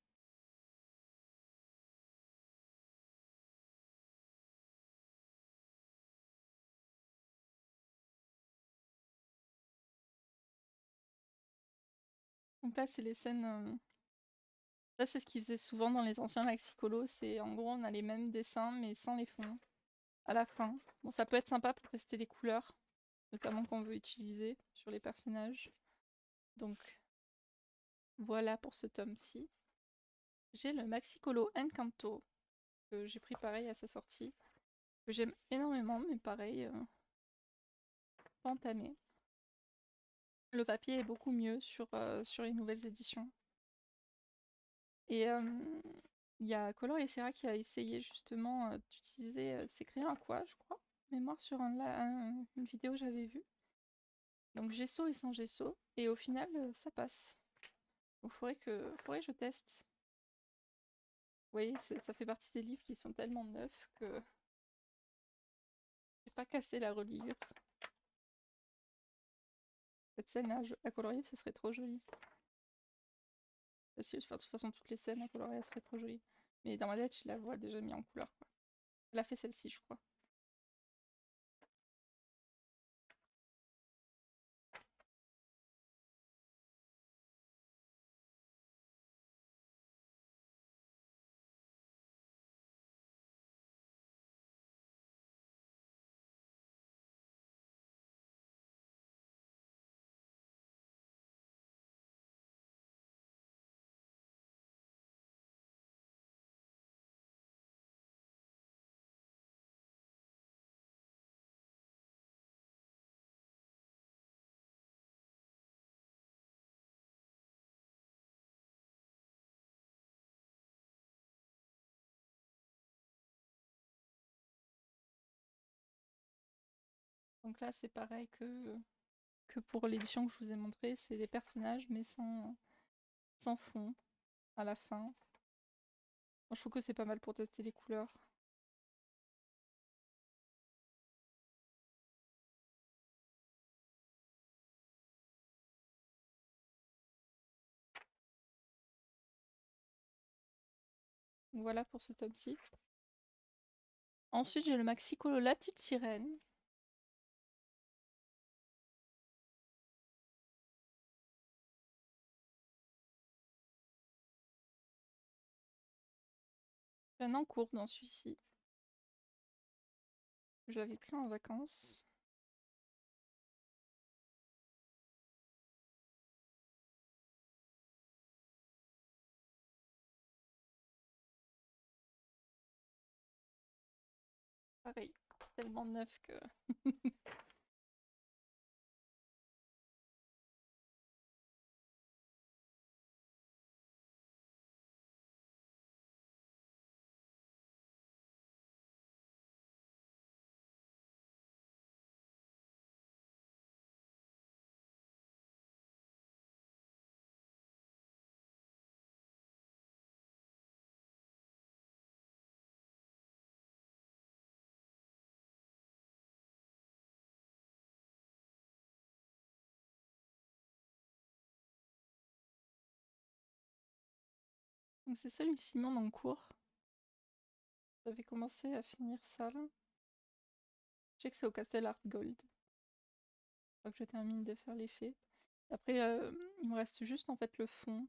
Donc là, c'est les scènes. Ça, c'est ce qu'ils faisaient souvent dans les anciens Maxi-Colos. C'est en gros, on a les mêmes dessins, mais sans les fonds. À la fin. Bon, ça peut être sympa pour tester les couleurs, notamment qu'on veut utiliser sur les personnages. Donc, voilà pour ce tome-ci. J'ai le Maxi-Colo Encanto, que j'ai pris pareil à sa sortie, que j'aime énormément, mais pareil, pas entamé. Le papier est beaucoup mieux sur les nouvelles éditions. Et il y a Color et Serra qui a essayé justement d'utiliser ses crayons à quoi, je crois. Mémoire sur une vidéo j'avais vue. Donc gesso et sans gesso. Et au final, ça passe. Donc faudrait que je teste. Vous voyez, ça fait partie des livres qui sont tellement neufs que j'ai pas cassé la reliure. Cette scène à colorier, ce serait trop joli. Enfin, de toute façon, toutes les scènes à colorier, elles seraient trop jolies. Mais dans ma tête, je la vois déjà mis en couleur, quoi. Elle a fait celle-ci, je crois. Donc là, c'est pareil que pour l'édition que je vous ai montré, c'est les personnages, mais sans fond à la fin. Moi, je trouve que c'est pas mal pour tester les couleurs. Donc voilà pour ce tome-ci. Ensuite, j'ai le Maxi Colo La Petite Sirène. J'ai un en cours dans celui-ci. Je l'avais pris en vacances. Pareil, tellement neuf que... Donc c'est celui-ci mon en cours. J'avais commencé à finir ça là. Je sais que c'est au Castle Art Gold. Faut que je termine de faire l'effet. Après, il me reste juste en fait le fond.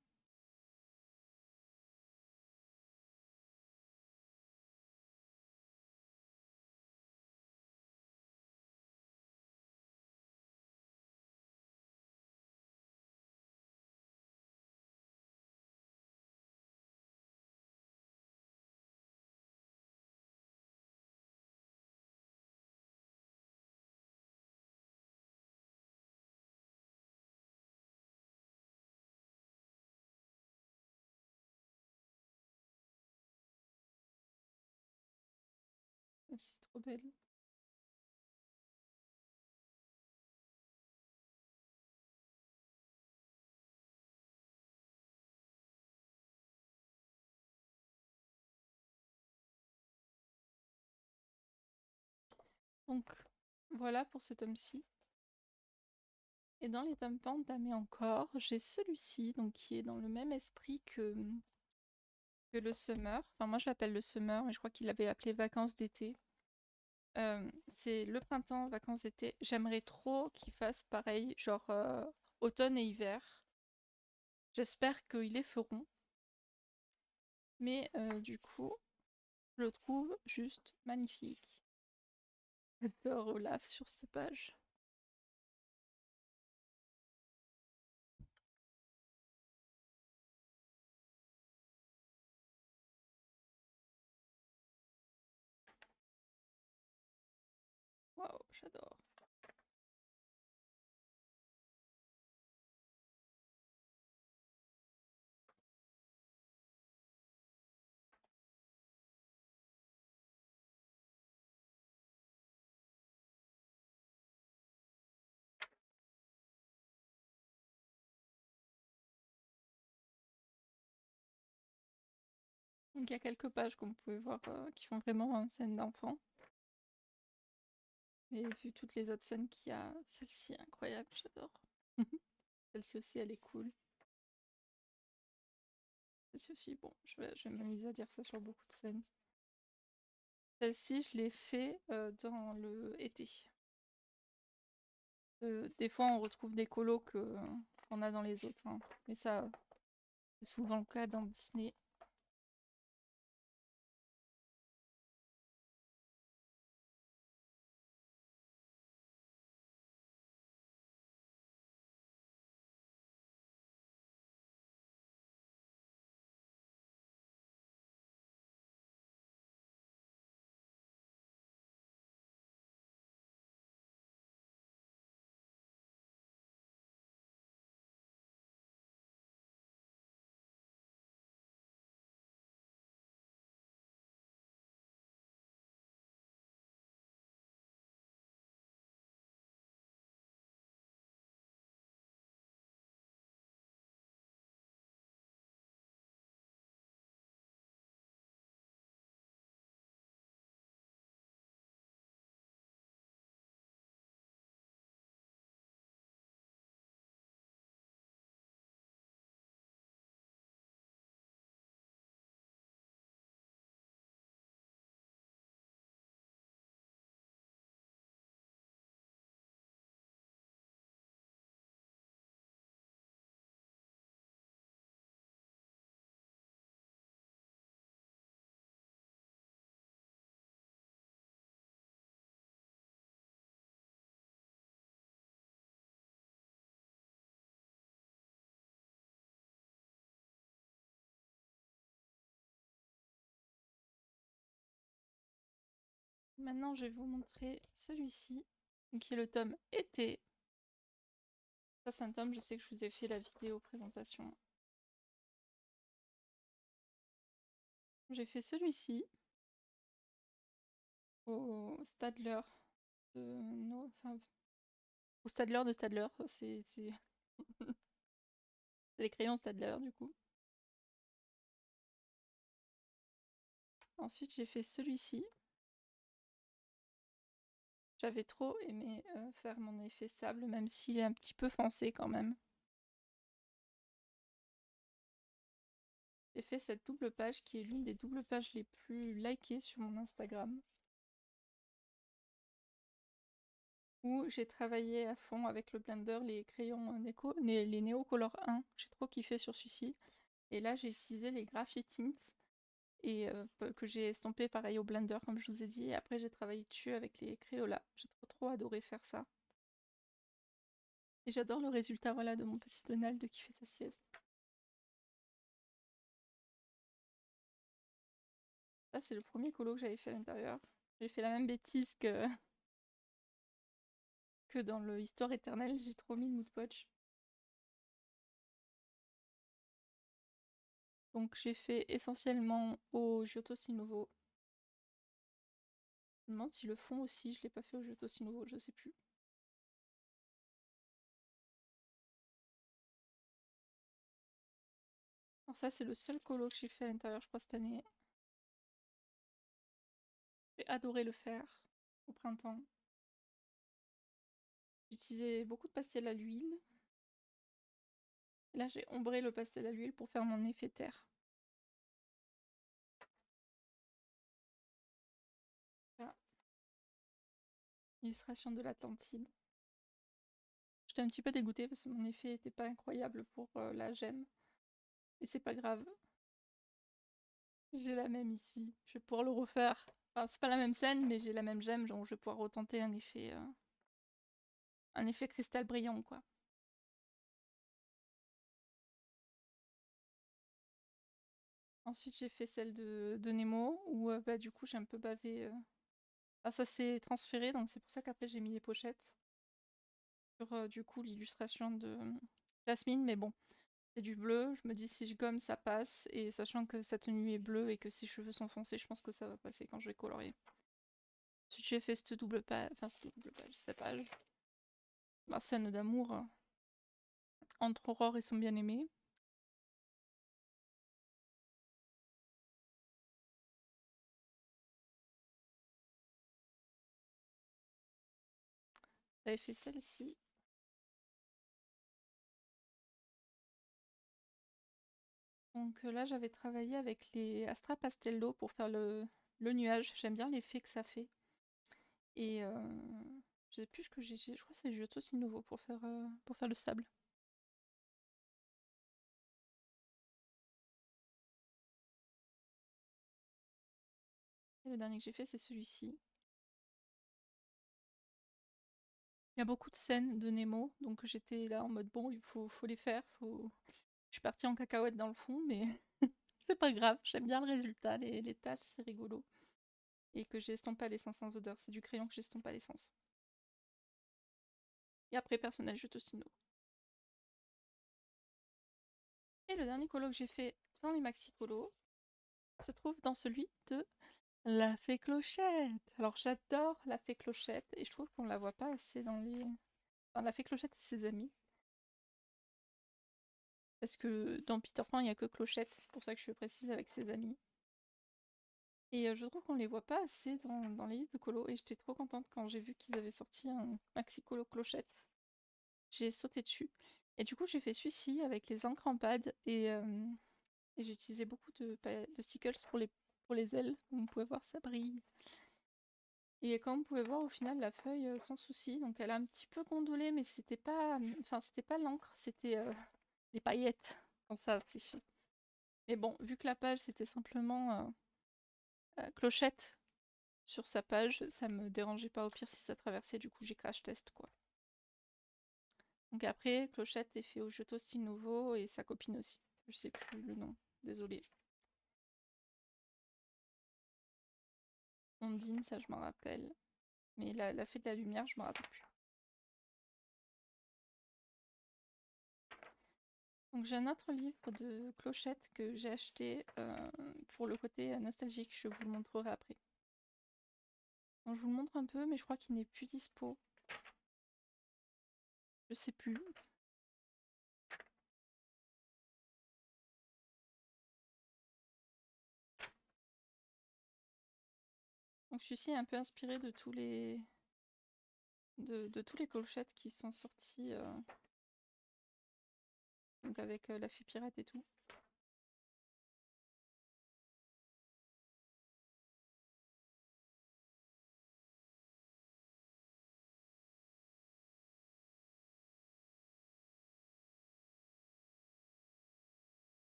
C'est trop belle. Donc voilà pour ce tome-ci. Et dans les tomes pas entamés encore, j'ai celui-ci, donc qui est dans le même esprit que le Summer. Enfin moi je l'appelle le Summer, mais je crois qu'il l'avait appelé Vacances d'été. C'est le printemps, vacances d'été. J'aimerais trop qu'ils fassent pareil, genre automne et hiver. J'espère qu'ils les feront. Mais du coup, je le trouve juste magnifique. J'adore Olaf sur cette page. Waouh, j'adore. Donc il y a quelques pages comme vous pouvez voir qui font vraiment scène d'enfant. Mais vu toutes les autres scènes qu'il y a, celle-ci est incroyable, j'adore. Celle-ci aussi, elle est cool. Celle-ci aussi, bon, je vais m'amuser à dire ça sur beaucoup de scènes. Celle-ci, je l'ai fait dans le été. Des fois, on retrouve des colos qu'on a dans les autres, hein. Mais ça, c'est souvent le cas dans Disney. maintenant je vais vous montrer celui-ci, qui est le tome été. Ça c'est un tome, je sais que je vous ai fait la vidéo présentation. J'ai fait celui-ci au Stadler au Stadler de Stadler, c'est les crayons Stadler du coup. Ensuite j'ai fait celui-ci. J'avais trop aimé faire mon effet sable, même s'il est un petit peu foncé quand même. J'ai fait cette double page qui est l'une des doubles pages les plus likées sur mon Instagram. Où j'ai travaillé à fond avec le blender les crayons les Neo Color 1. J'ai trop kiffé sur celui-ci. Et là j'ai utilisé les Graphite Tints et que j'ai estompé pareil au blender comme je vous ai dit. Et après j'ai travaillé dessus avec les Crayola. J'ai trop adoré faire ça. Et j'adore le résultat voilà, de mon petit Donald qui fait sa sieste. Ça c'est le premier colo que j'avais fait à l'intérieur. J'ai fait la même bêtise que dans le Histoire éternelle, j'ai trop mis de mood potch. Donc j'ai fait essentiellement au Giotto Sinovo. Je me demande si le fond aussi, je l'ai pas fait au Giotto Sinovo, je sais plus. Alors ça c'est le seul colo que j'ai fait à l'intérieur je crois cette année. J'ai adoré le faire au printemps. J'utilisais beaucoup de pastel à l'huile. Là j'ai ombré le pastel à l'huile pour faire mon effet terre. Voilà. Illustration de l'Atlantide. J'étais un petit peu dégoûtée parce que mon effet n'était pas incroyable pour la gemme. Mais c'est pas grave. J'ai la même ici. Je vais pouvoir le refaire. Enfin, c'est pas la même scène, mais j'ai la même gemme, donc je vais pouvoir retenter un effet cristal brillant, quoi. Ensuite, j'ai fait celle de Nemo, où bah, du coup, j'ai un peu bavé. Ah, ça s'est transféré, donc c'est pour ça qu'après, j'ai mis les pochettes sur, du coup, l'illustration de Jasmine, mais bon, c'est du bleu. Je me dis, si je gomme, ça passe, et sachant que sa tenue est bleue et que ses cheveux sont foncés, je pense que ça va passer quand je vais colorier. Ensuite, j'ai fait cette double page, cette page. La scène d'amour entre Aurore et son bien-aimé. J'avais fait celle-ci. Donc là, j'avais travaillé avec les Astra Pastello pour faire le nuage. J'aime bien l'effet que ça fait. Et je sais plus ce que j'ai. Je crois que c'est Giotto Sinovo pour faire le sable. Et le dernier que j'ai fait, c'est celui-ci. Il y a beaucoup de scènes de Nemo, donc j'étais là en mode bon, il faut les faire. Je suis partie en cacahuète dans le fond, mais c'est pas grave. J'aime bien le résultat. Les tâches, c'est rigolo. Et que j'estompe à l'essence sans odeur. C'est du crayon que j'estompe à l'essence. Et après, personnage Giotto Sinovo. Et le dernier colo que j'ai fait dans les maxi colos se trouve dans celui de La Fée Clochette. Alors j'adore La Fée Clochette et je trouve qu'on la voit pas assez dans les... Enfin, La Fée Clochette et ses amis. Parce que dans Peter Pan, il n'y a que Clochette, c'est pour ça que je précise avec ses amis. Et je trouve qu'on les voit pas assez dans les listes de colos et j'étais trop contente quand j'ai vu qu'ils avaient sorti un maxi colo Clochette. J'ai sauté dessus. Et du coup, j'ai fait celui-ci avec les encres en pad et j'ai utilisé beaucoup de stickers pour les ailes. Comme vous pouvez voir, ça brille. Et comme vous pouvez voir, au final, la feuille, sans souci. Donc elle a un petit peu gondolé, mais c'était pas, enfin, c'était pas l'encre, c'était les paillettes. Quand ça affiché. Mais bon, vu que la page, c'était simplement Clochette sur sa page, ça me dérangeait pas au pire si ça traversait. Du coup, j'ai crash test, quoi. Donc après, Clochette est fait au Giotto Style Nouveau et sa copine aussi. Je sais plus le nom, désolée. Ondine, ça je m'en rappelle. Mais la fée de la lumière, je m'en rappelle plus. Donc j'ai un autre livre de clochettes que j'ai acheté pour le côté nostalgique, je vous le montrerai après. Donc je vous le montre un peu, mais je crois qu'il n'est plus dispo. Je sais plus. Donc celui-ci est un peu inspiré de tous les tous les clochettes qui sont sortis donc avec la fée pirate et tout.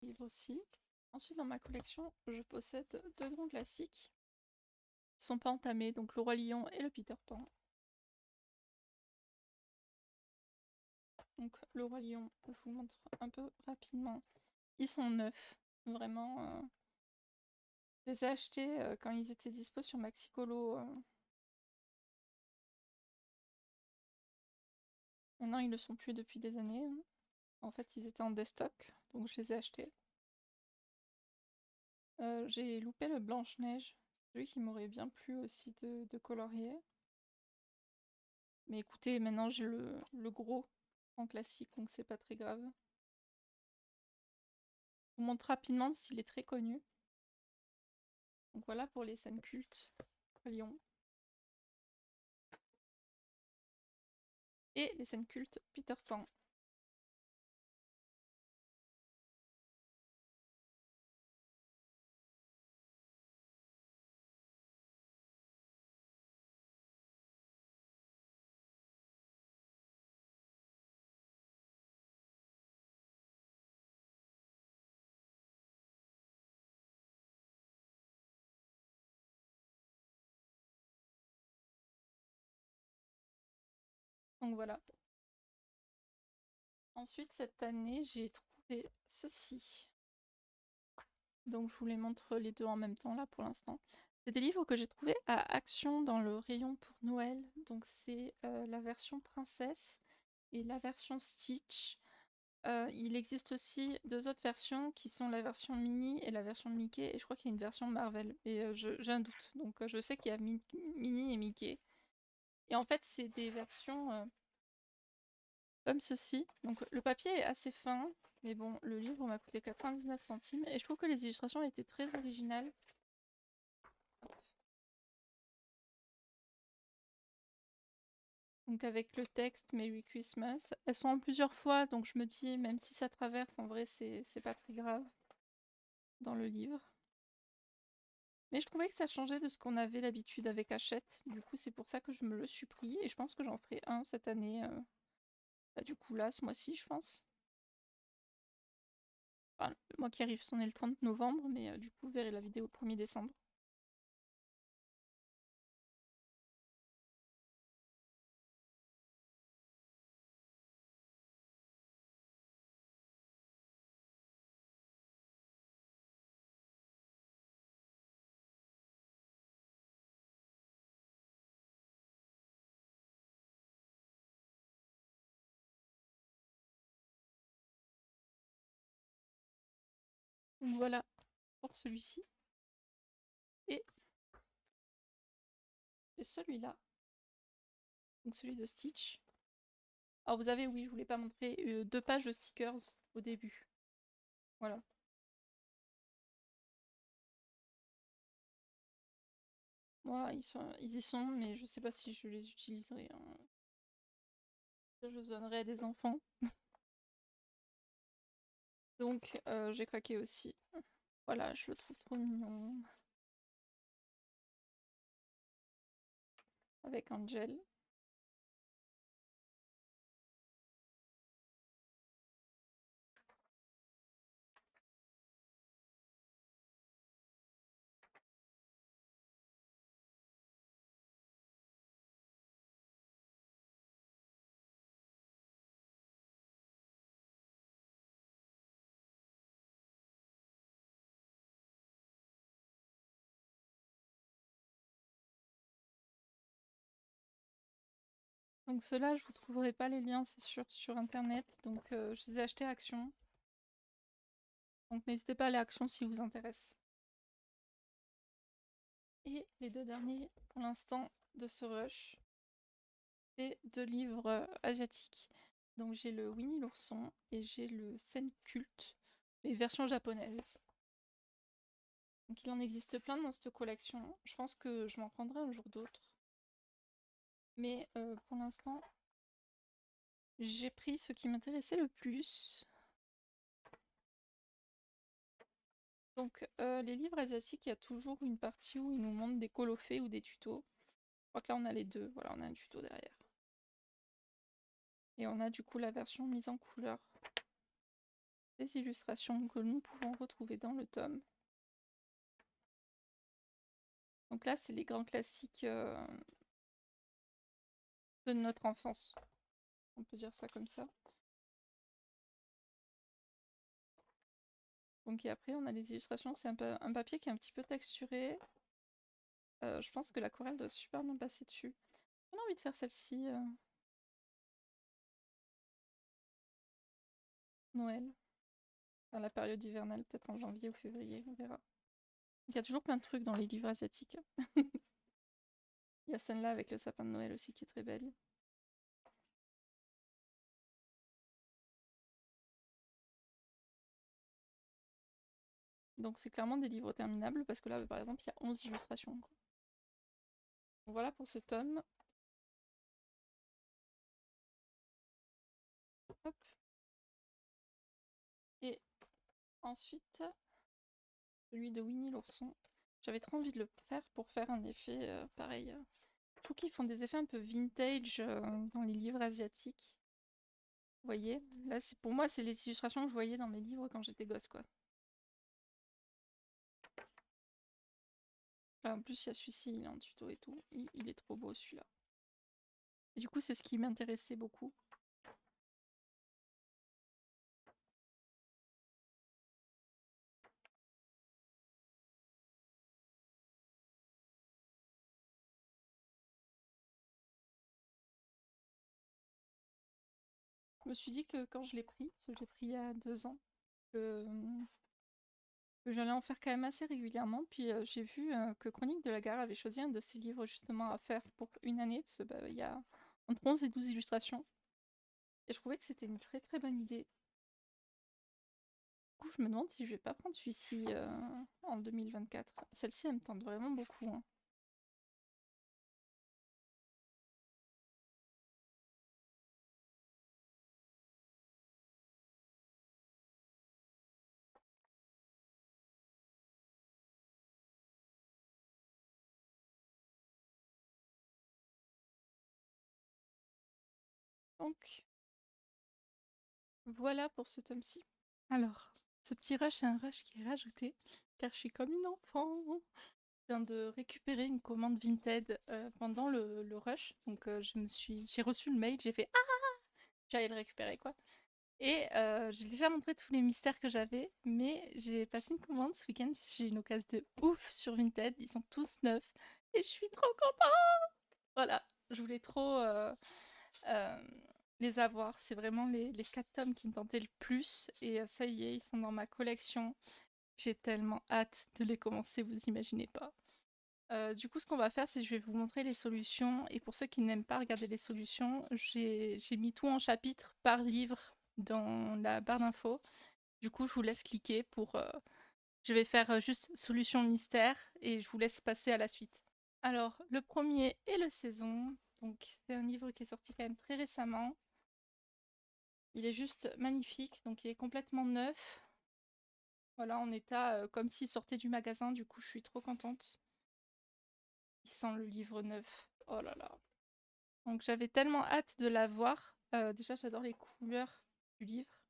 Livre aussi. Ensuite dans ma collection, je possède deux grands classiques. Ils sont pas entamés, donc le Roi Lion et le Peter Pan. Donc le Roi Lion, je vous montre un peu rapidement. Ils sont neufs, vraiment. Je les ai achetés quand ils étaient dispo sur Maxicolo. Maintenant ils le sont plus depuis des années. En fait ils étaient en destock, donc je les ai achetés. J'ai loupé le Blanche-Neige, celui qui m'aurait bien plu aussi de colorier. Mais écoutez, maintenant j'ai le gros en classique, donc c'est pas très grave. Je vous montre rapidement s'il est très connu. Donc voilà pour les scènes cultes à Lyon. Et les scènes cultes Peter Pan. Donc voilà. Ensuite, cette année, j'ai trouvé ceci. Donc je vous les montre les deux en même temps là pour l'instant. C'est des livres que j'ai trouvés à Action dans le rayon pour Noël. Donc c'est la version princesse et la version Stitch. Il existe aussi deux autres versions qui sont la version Minnie et la version Mickey. Et je crois qu'il y a une version Marvel. Et j'ai un doute. Donc je sais qu'il y a Minnie et Mickey. Et en fait, c'est des versions comme ceci. Donc le papier est assez fin. Mais bon, le livre m'a coûté 99 centimes. Et je trouve que les illustrations étaient très originales. Donc avec le texte Merry Christmas. Elles sont en plusieurs fois, donc je me dis, même si ça traverse, en vrai, c'est pas très grave dans le livre. Mais je trouvais que ça changeait de ce qu'on avait l'habitude avec Hachette. Du coup, c'est pour ça que je me le suis pris. Et je pense que j'en ferai un cette année. Bah, du coup, là, ce mois-ci, je pense. Enfin, le mois qui arrive, c'en est le 30 novembre. Mais du coup, vous verrez la vidéo le 1er décembre. Donc voilà pour celui-ci. Et celui-là. Donc celui de Stitch. Alors vous avez, oui, je voulais pas montrer, 2 pages de stickers au début. Voilà. Moi, ils y sont, mais je sais pas si je les utiliserai, hein. Je les donnerai à des enfants. Donc j'ai craqué aussi. Voilà, je le trouve trop mignon. Avec Angel. Donc ceux-là, je vous trouverai pas les liens, c'est sûr, sur internet. Donc je les ai achetés à Action. Donc n'hésitez pas à aller à Action si vous intéresse. Et les deux derniers, pour l'instant, de ce rush, c'est deux livres asiatiques. Donc j'ai le Winnie l'ourson et j'ai le Sen Culte, les versions japonaises. Donc il en existe plein dans cette collection. Je pense que je m'en prendrai un jour d'autre. Mais pour l'instant, j'ai pris ce qui m'intéressait le plus. Donc les livres asiatiques, il y a toujours une partie où ils nous montrent des colophées ou des tutos. Je crois que là on a les deux, voilà, on a un tuto derrière. Et on a du coup la version mise en couleur des illustrations que nous pouvons retrouver dans le tome. Donc là, c'est les grands classiques de notre enfance. On peut dire ça comme ça. Donc et après, on a les illustrations. C'est un papier qui est un petit peu texturé. Je pense que l'aquarelle doit super bien passer dessus. On a envie de faire celle-ci. Noël. Enfin, la période hivernale, peut-être en janvier ou février, on verra. Il y a toujours plein de trucs dans les livres asiatiques. Il y a celle-là avec le sapin de Noël aussi qui est très belle. Donc c'est clairement des livres terminables parce que là par exemple il y a 11 illustrations. Donc, voilà pour ce tome. Hop. Et ensuite, celui de Winnie l'ourson. J'avais trop envie de le faire pour faire un effet pareil. Je trouve qu'ils font des effets un peu vintage dans les livres asiatiques. Vous voyez, là pour moi c'est les illustrations que je voyais dans mes livres quand j'étais gosse quoi. Là, en plus il y a celui-ci, il est en tuto et tout. Il est trop beau celui-là. Et du coup c'est ce qui m'intéressait beaucoup. Je me suis dit que quand je l'ai pris, parce que je l'ai pris il y a 2 ans, que j'allais en faire quand même assez régulièrement. Puis j'ai vu que Chronique de la Gare avait choisi un de ses livres justement à faire pour une année, parce qu'il y a entre 11 et 12 illustrations. Et je trouvais que c'était une très très bonne idée. Du coup, je me demande si je vais pas prendre celui-ci en 2024. Celle-ci, elle me tente vraiment beaucoup. Hein. Donc, voilà pour ce tome-ci. Alors, ce petit rush est un rush qui est rajouté, car je suis comme une enfant. Je viens de récupérer une commande Vinted pendant le rush. Donc j'ai reçu le mail, j'ai fait ah, j'allais le récupérer quoi. Et j'ai déjà montré tous les mystères que j'avais, mais j'ai passé une commande ce week-end. J'ai eu une occasion de ouf sur Vinted, ils sont tous neufs et je suis trop contente. Voilà, je voulais trop euh, les avoir. C'est vraiment les 4 tomes qui me tentaient le plus et ça y est, ils sont dans ma collection. J'ai tellement hâte de les commencer, vous imaginez pas. Du coup, ce qu'on va faire, c'est que je vais vous montrer les solutions. Et pour ceux qui n'aiment pas regarder les solutions, j'ai mis tout en chapitre par livre dans la barre d'infos. Du coup, je vous laisse cliquer pour... je vais faire juste solution mystère et je vous laisse passer à la suite. Alors, le premier est le Saison. Donc, c'est un livre qui est sorti quand même très récemment. Il est juste magnifique. Donc, il est complètement neuf. Voilà, en état comme s'il sortait du magasin, du coup je suis trop contente. Il sent le livre neuf. Oh là là. Donc j'avais tellement hâte de la voir. Déjà j'adore les couleurs du livre.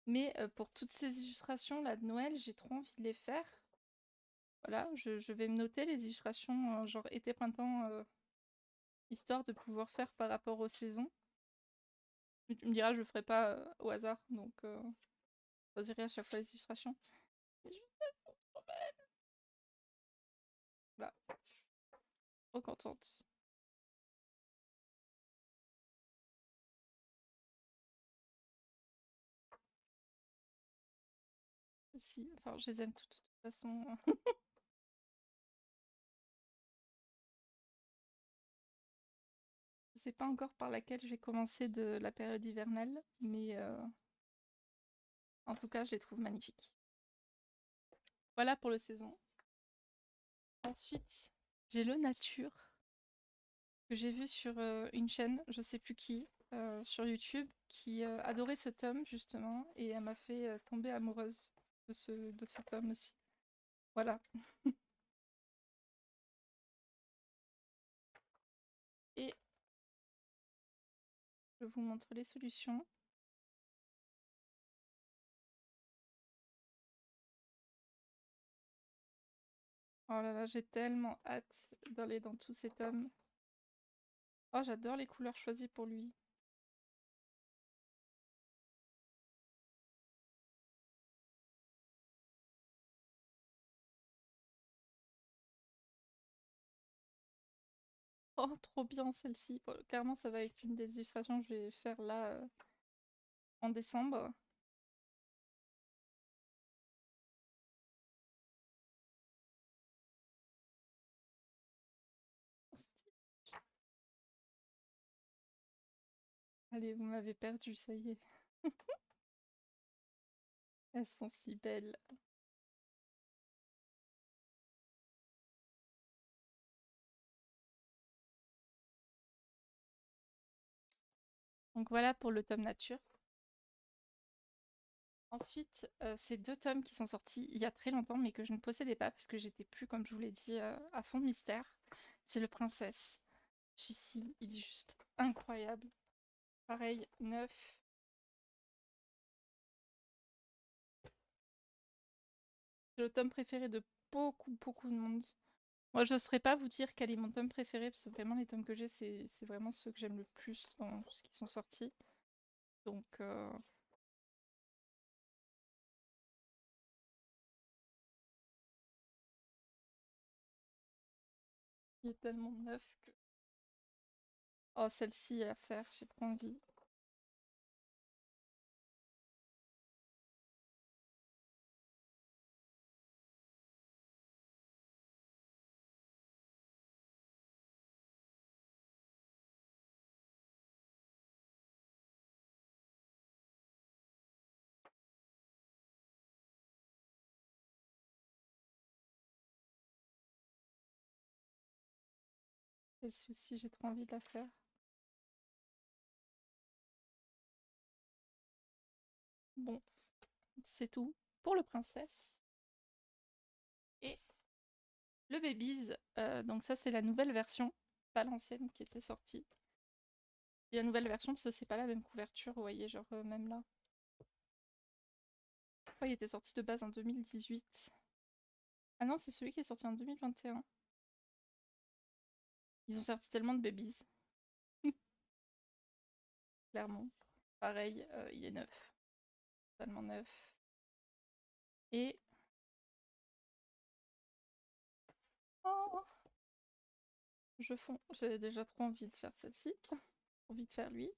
Mais pour toutes ces illustrations là de Noël, j'ai trop envie de les faire. Voilà, je vais me noter les illustrations genre été-printemps, histoire de pouvoir faire par rapport aux saisons. Mais tu me diras, je le ferai pas au hasard, donc je choisirai à chaque fois les illustrations. C'est juste trop belle. Voilà, trop contente. Aussi, enfin, je les aime toutes de toute façon. Je sais pas encore par laquelle je vais commencer de la période hivernale, mais en tout cas, je les trouve magnifiques. Voilà pour le saison. Ensuite, j'ai le nature que j'ai vu sur une chaîne, je sais plus qui, sur YouTube, qui adorait ce tome justement, et elle m'a fait tomber amoureuse de ce tome aussi. Voilà. Et je vous montre les solutions. Oh là là, j'ai tellement hâte d'aller dans tous ces tomes. Oh, j'adore les couleurs choisies pour lui. Oh, trop bien celle-ci. Bon, clairement, ça va être une des illustrations que je vais faire là en décembre. Allez, vous m'avez perdu, ça y est. Elles sont si belles. Donc voilà pour le tome nature. Ensuite, c'est deux tomes qui sont sortis il y a très longtemps, mais que je ne possédais pas parce que j'étais plus, comme je vous l'ai dit, à fond de mystère. C'est le Princesse. Celui-ci, il est juste incroyable. Pareil, neuf. C'est le tome préféré de beaucoup, beaucoup de monde. Moi, je ne saurais pas vous dire quel est mon tome préféré, parce que vraiment, les tomes que j'ai, c'est vraiment ceux que j'aime le plus dans tout ce qui sont sortis. Donc, il est tellement neuf que... Oh, celle-ci à faire, j'ai trop envie. Celle-ci aussi, j'ai trop envie de la faire. Bon, c'est tout pour le Princesse. Et le Babies, donc ça, c'est la nouvelle version, pas l'ancienne qui était sortie. Et la nouvelle version, parce que c'est pas la même couverture, vous voyez, genre même là. Oh, il était sorti de base en 2018. Ah non, c'est celui qui est sorti en 2021. Ils ont sorti tellement de Babies. Clairement. Pareil, il est neuf. Totalement neuf. Et... Oh, je fonds. J'ai déjà trop envie de faire celle-ci. Envie de faire lui.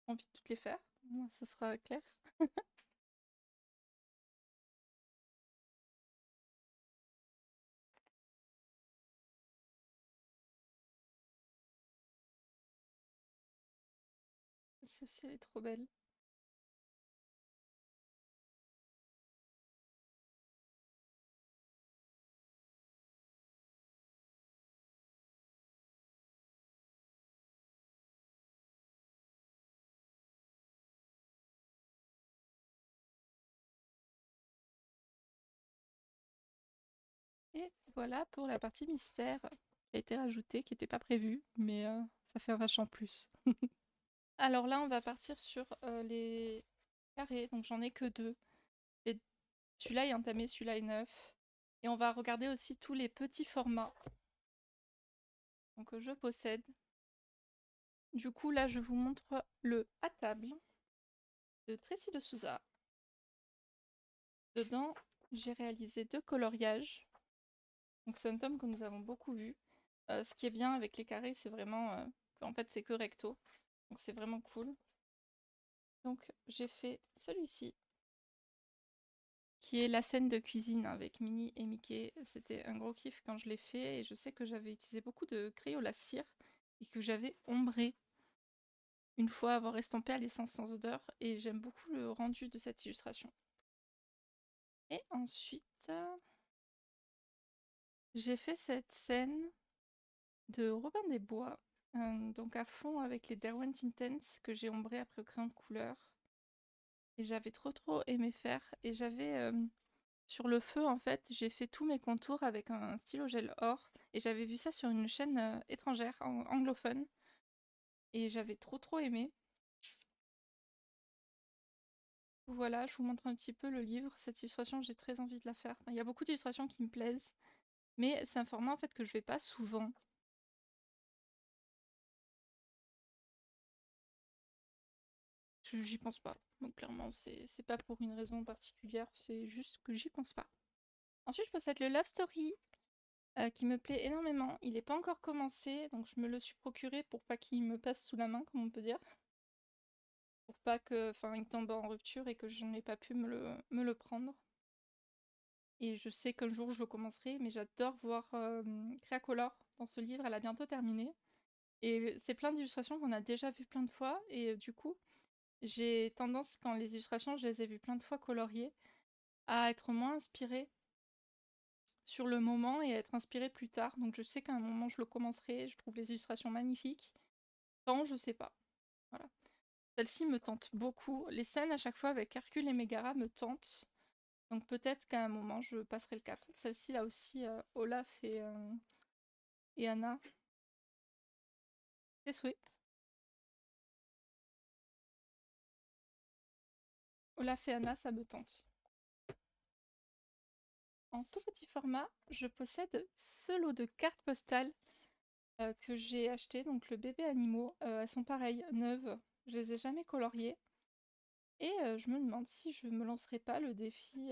Envie de toutes les faire. Moi, ce sera clair. Celle-ci, elle est trop belle. Voilà pour la partie mystère qui a été rajoutée, qui n'était pas prévue, mais ça fait un vachement plus. Alors là, on va partir sur les carrés, donc j'en ai que 2. Celui-là est entamé, celui-là est neuf. Et on va regarder aussi tous les petits formats donc, que je possède. Du coup, là, je vous montre le à table de Tracy de Souza. Dedans, j'ai réalisé 2 coloriages. Donc c'est un tome que nous avons beaucoup vu. Ce qui est bien avec les carrés, c'est vraiment qu'en fait c'est que recto. Donc c'est vraiment cool. Donc j'ai fait celui-ci, qui est la scène de cuisine avec Minnie et Mickey. C'était un gros kiff quand je l'ai fait, et je sais que j'avais utilisé beaucoup de crayon à cire et que j'avais ombré une fois avoir estampé à l'essence sans odeur, et j'aime beaucoup le rendu de cette illustration. Et ensuite, j'ai fait cette scène de Robin des Bois, donc à fond avec les Derwent Intense que j'ai ombré après au crayon de couleur. Et j'avais trop aimé faire. Et j'avais sur le feu, en fait, j'ai fait tous mes contours avec un stylo gel or. Et j'avais vu ça sur une chaîne étrangère, anglophone. Et j'avais trop aimé. Voilà, je vous montre un petit peu le livre. Cette illustration, j'ai très envie de la faire. Enfin, il y a beaucoup d'illustrations qui me plaisent. Mais c'est un format en fait que je fais pas souvent. J'y pense pas. Donc clairement, c'est pas pour une raison particulière, c'est juste que j'y pense pas. Ensuite, je possède le Love Story, qui me plaît énormément. Il n'est pas encore commencé, donc je me le suis procuré pour pas qu'il me passe sous la main, comme on peut dire. Pour pas que, enfin, il tombe en rupture et que je n'ai pas pu me le prendre. Et je sais qu'un jour je le commencerai, mais j'adore voir Créacolor dans ce livre, elle a bientôt terminé. Et c'est plein d'illustrations qu'on a déjà vues plein de fois, et du coup, j'ai tendance, quand les illustrations, je les ai vues plein de fois coloriées, à être moins inspirée sur le moment et à être inspirée plus tard. Donc je sais qu'à un moment je le commencerai, je trouve les illustrations magnifiques. Quand, je sais pas. Voilà. Celle-ci me tente beaucoup. Les scènes à chaque fois avec Hercule et Mégara me tentent. Donc peut-être qu'à un moment je passerai le cap. Celle-ci là aussi, Olaf et Anna. Tes souhaits. Olaf et Anna, ça me tente. En tout petit format, je possède ce lot de cartes postales que j'ai acheté, donc le bébé animaux. Elles sont pareilles, neuves. Je les ai jamais coloriées. Et je me demande si je me lancerai pas le défi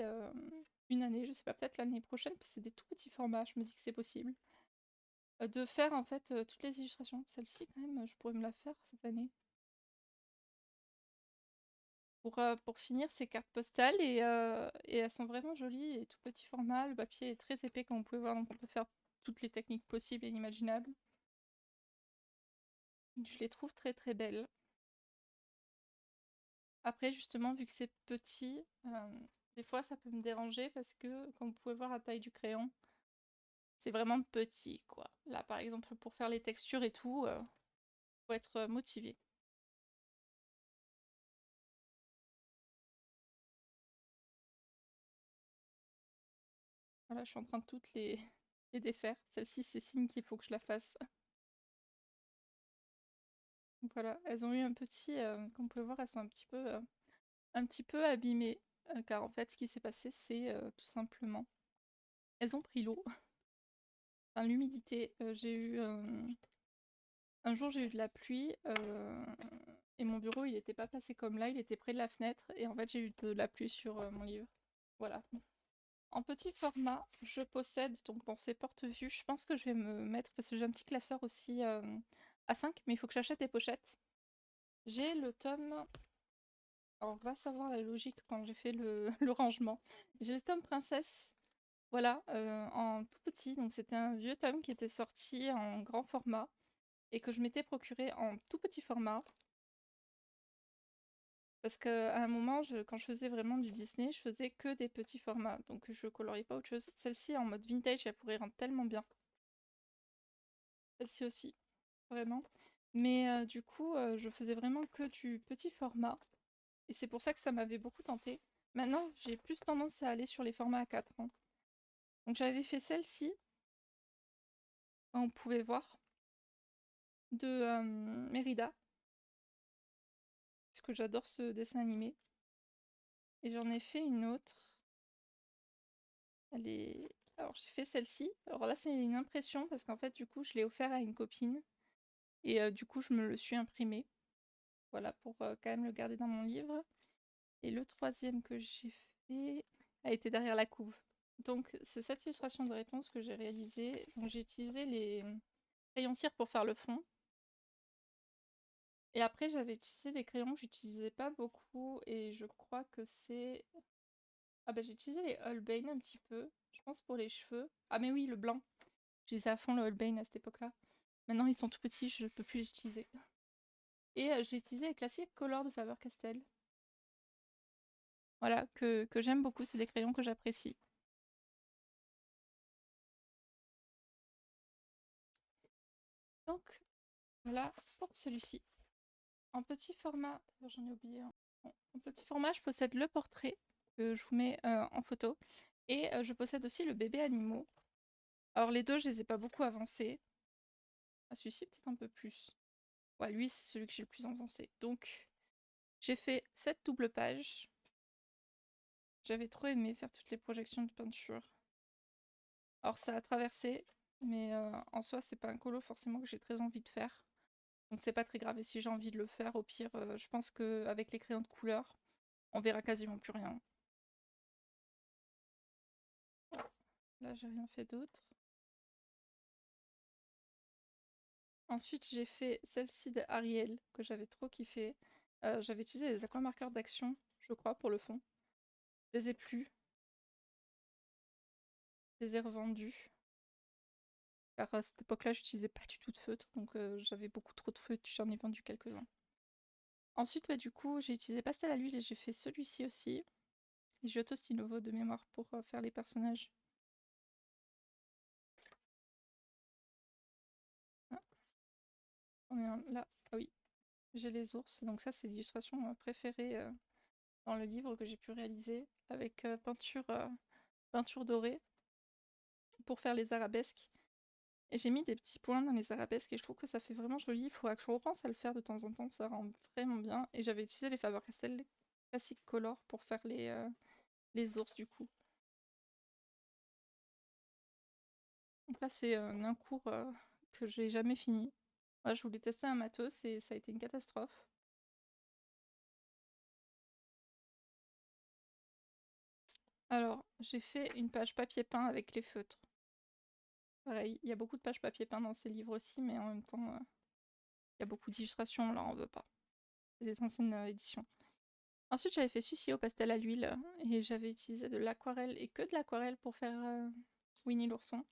une année, je sais pas, peut-être l'année prochaine, parce que c'est des tout petits formats, je me dis que c'est possible. De faire en fait toutes les illustrations. Celle-ci quand même, je pourrais me la faire cette année. Pour finir ces cartes postales, et elles sont vraiment jolies et tout petit format. Le papier est très épais comme vous pouvez voir, donc on peut faire toutes les techniques possibles et inimaginables. Je les trouve très belles. Après justement, vu que c'est petit, des fois ça peut me déranger parce que, comme vous pouvez voir la taille du crayon, c'est vraiment petit quoi. Là par exemple pour faire les textures et tout, faut être motivé. Voilà, je suis en train de toutes les défaire. Celle-ci, c'est signe qu'il faut que je la fasse. Donc voilà, elles ont eu un petit, comme vous pouvez voir, elles sont un petit peu abîmées. Car en fait, ce qui s'est passé, c'est tout simplement, elles ont pris l'eau, enfin l'humidité. J'ai eu un jour, j'ai eu de la pluie, et mon bureau, il n'était pas placé comme là, il était près de la fenêtre, et en fait, j'ai eu de la pluie sur mon livre. Voilà. En petit format, je possède donc dans ces porte-vues, je pense que je vais me mettre, parce que j'ai un petit classeur aussi à 5, mais il faut que j'achète des pochettes. J'ai le tome, alors on va savoir la logique quand j'ai fait le rangement. J'ai le tome Princesse, voilà, en tout petit, donc c'était un vieux tome qui était sorti en grand format, et que je m'étais procuré en tout petit format. Parce qu'à un moment, quand je faisais vraiment du Disney, je faisais que des petits formats, donc je coloriais pas autre chose. Celle-ci en mode vintage, elle pourrait rendre tellement bien. Celle-ci aussi, vraiment. Mais du coup, je faisais vraiment que du petit format, et c'est pour ça que ça m'avait beaucoup tenté. Maintenant, j'ai plus tendance à aller sur les formats A4, hein. Donc j'avais fait celle-ci, on pouvait voir, de Mérida. Parce que j'adore ce dessin animé. Et j'en ai fait une autre. Alors j'ai fait celle-ci. Alors là c'est une impression parce qu'en fait du coup je l'ai offert à une copine. Et du coup je me le suis imprimé. Voilà, pour quand même le garder dans mon livre. Et le troisième que j'ai fait a été derrière la couve. Donc c'est cette illustration de réponse que j'ai réalisée. Donc j'ai utilisé les crayons cire pour faire le fond. Et après j'avais utilisé des crayons que j'utilisais pas beaucoup. Et je crois que c'est... Ah bah j'ai utilisé les Holbein un petit peu. Je pense pour les cheveux. Ah mais oui, le blanc. J'utilisais à fond le Holbein à cette époque-là. Maintenant ils sont tout petits, je ne peux plus les utiliser. Et j'ai utilisé les classiques Color de Faber-Castell. Voilà, que j'aime beaucoup, c'est des crayons que j'apprécie. Donc, voilà pour celui-ci. En petit format, j'en ai oublié un. Bon, en petit format, je possède le portrait, que je vous mets en photo. Et je possède aussi le bébé animaux. Alors les deux, je les ai pas beaucoup avancés. Ah, celui-ci peut-être un peu plus. Ouais, lui, c'est celui que j'ai le plus avancé. Donc, j'ai fait cette double page. J'avais trop aimé faire toutes les projections de peinture. Alors ça a traversé, mais en soi, c'est pas un colo forcément que j'ai très envie de faire. Donc c'est pas très grave, et si j'ai envie de le faire, au pire, je pense qu'avec les crayons de couleur, on verra quasiment plus rien. Voilà. Là, j'ai rien fait d'autre. Ensuite, j'ai fait celle-ci d'Ariel, que j'avais trop kiffé. J'avais utilisé les aquamarqueurs d'Action, je crois, pour le fond. Je les ai plus. Je les ai revendus. Car à cette époque-là, j'utilisais pas du tout de feutre, donc j'avais beaucoup trop de feutres, j'en ai vendu quelques-uns. Ensuite, du coup, j'ai utilisé pastel à l'huile et j'ai fait celui-ci aussi. Et Giotto Stinovo de mémoire pour faire les personnages. Ah, on est là. Ah oui, j'ai les ours. Donc ça, c'est l'illustration préférée dans le livre que j'ai pu réaliser avec peinture dorée pour faire les arabesques. Et j'ai mis des petits points dans les arabesques et je trouve que ça fait vraiment joli. Il faudra que je repense à le faire de temps en temps, ça rend vraiment bien. Et j'avais utilisé les Faber-Castell Classic Color pour faire les ours du coup. Donc là, c'est un cours que j'ai jamais fini. Moi, je voulais tester un matos et ça a été une catastrophe. Alors, j'ai fait une page papier peint avec les feutres. Pareil, il y a beaucoup de pages papier peint dans ces livres aussi, mais en même temps, il y a beaucoup d'illustrations, là on veut pas. C'est des anciennes éditions. Ensuite, j'avais fait celui-ci au pastel à l'huile et j'avais utilisé de l'aquarelle et que de l'aquarelle pour faire Winnie l'ourson.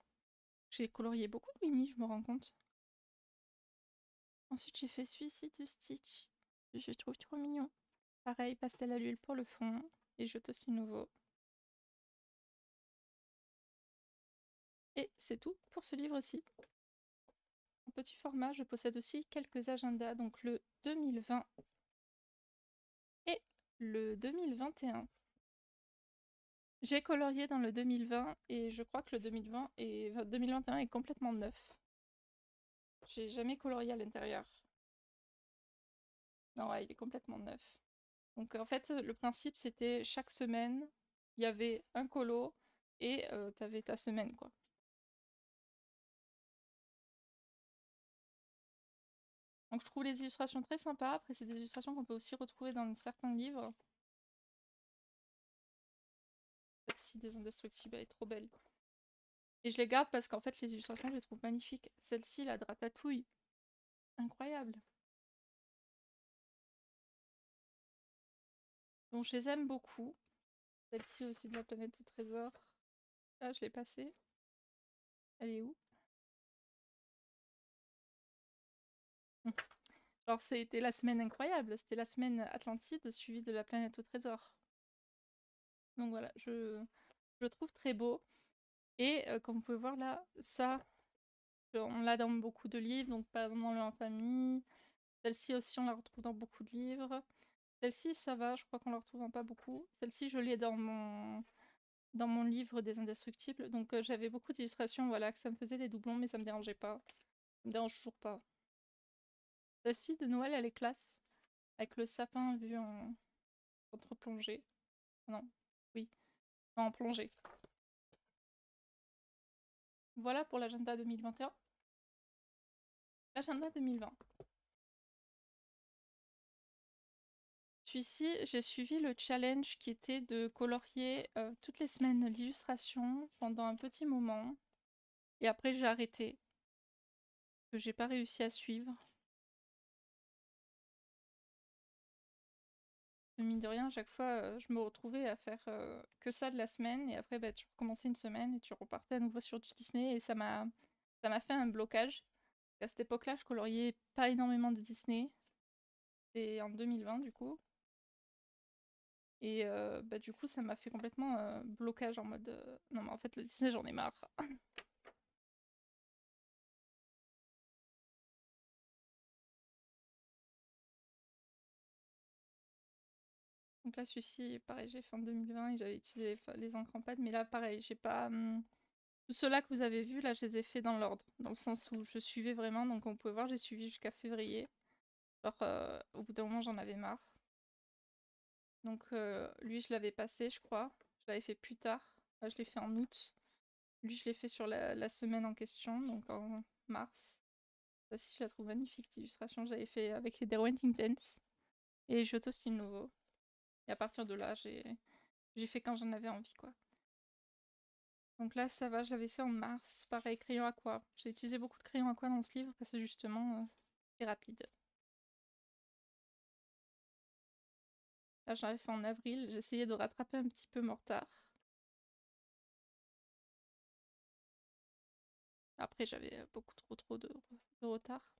J'ai colorié beaucoup de Winnie, je me rends compte. Ensuite, j'ai fait celui-ci de Stitch. Je trouve trop mignon. Pareil, pastel à l'huile pour le fond et Giotto Stinovo. Et c'est tout pour ce livre-ci. En petit format, je possède aussi quelques agendas, donc le 2020 et le 2021. J'ai colorié dans le 2020 et je crois que le 2021 est complètement neuf. J'ai jamais colorié à l'intérieur. Non, ouais, il est complètement neuf. Donc en fait, le principe c'était chaque semaine, il y avait un colo et t'avais ta semaine quoi. Donc je trouve les illustrations très sympas. Après, c'est des illustrations qu'on peut aussi retrouver dans certains livres. Taxi des Indestructibles, elle est trop belle. Et je les garde parce qu'en fait, les illustrations, je les trouve magnifiques. Celle-ci, la de Ratatouille, incroyable. Donc je les aime beaucoup. Celle-ci aussi de la planète au trésor. Ah, je l'ai passée. Elle est où? Alors c'était la semaine incroyable. C'était la semaine Atlantide suivie de la planète au trésor. Donc voilà, je le trouve très beau. Et comme vous pouvez voir là, ça, on l'a dans beaucoup de livres. Donc par exemple dans En famille. Celle-ci aussi, on la retrouve dans beaucoup de livres. Celle-ci, ça va, je crois qu'on la retrouve dans pas beaucoup. Celle-ci, je l'ai dans dans mon livre des Indestructibles. Donc j'avais beaucoup d'illustrations, voilà, que ça me faisait des doublons, mais ça me dérangeait pas. Ça me dérange toujours pas. Celle-ci de Noël, elle est classe, avec le sapin vu en contre-plongée. Non, oui, non, en plongée. Voilà pour l'agenda 2021. L'agenda 2020. Celui-ci, j'ai suivi le challenge qui était de colorier toutes les semaines l'illustration pendant un petit moment. Et après, j'ai arrêté. Que j'ai pas réussi à suivre. Mine de rien, à chaque fois, je me retrouvais à faire que ça de la semaine. Et après, bah, tu recommençais une semaine et tu repartais à nouveau sur du Disney. Et ça m'a fait un blocage. À cette époque-là, je coloriais pas énormément de Disney. Et en 2020, du coup. Et bah, du coup, ça m'a fait complètement blocage en mode non, mais en fait, le Disney, j'en ai marre. Donc là, celui-ci, pareil, j'ai fait en 2020 et j'avais utilisé les encres en pâte. Mais là, pareil, j'ai pas. Tous ceux-là que vous avez vus, là, je les ai fait dans l'ordre. Dans le sens où je suivais vraiment. Donc, on pouvait voir, j'ai suivi jusqu'à février. Alors, au bout d'un moment, j'en avais marre. Donc, lui, je l'avais passé, je crois. Je l'avais fait plus tard. Là, je l'ai fait en août. Lui, je l'ai fait sur la semaine en question, donc en mars. Ça, si, je la trouve magnifique, cette illustration. J'avais fait avec les Derwent Intense et Giotto Style Nouveau. Et à partir de là, j'ai fait quand j'en avais envie, quoi. Donc là, ça va, je l'avais fait en mars. Pareil, crayon aqua. J'ai utilisé beaucoup de crayons aqua dans ce livre parce que justement, c'est rapide. Là, j'en avais fait en avril. J'essayais de rattraper un petit peu mon retard. Après, j'avais beaucoup trop de retard.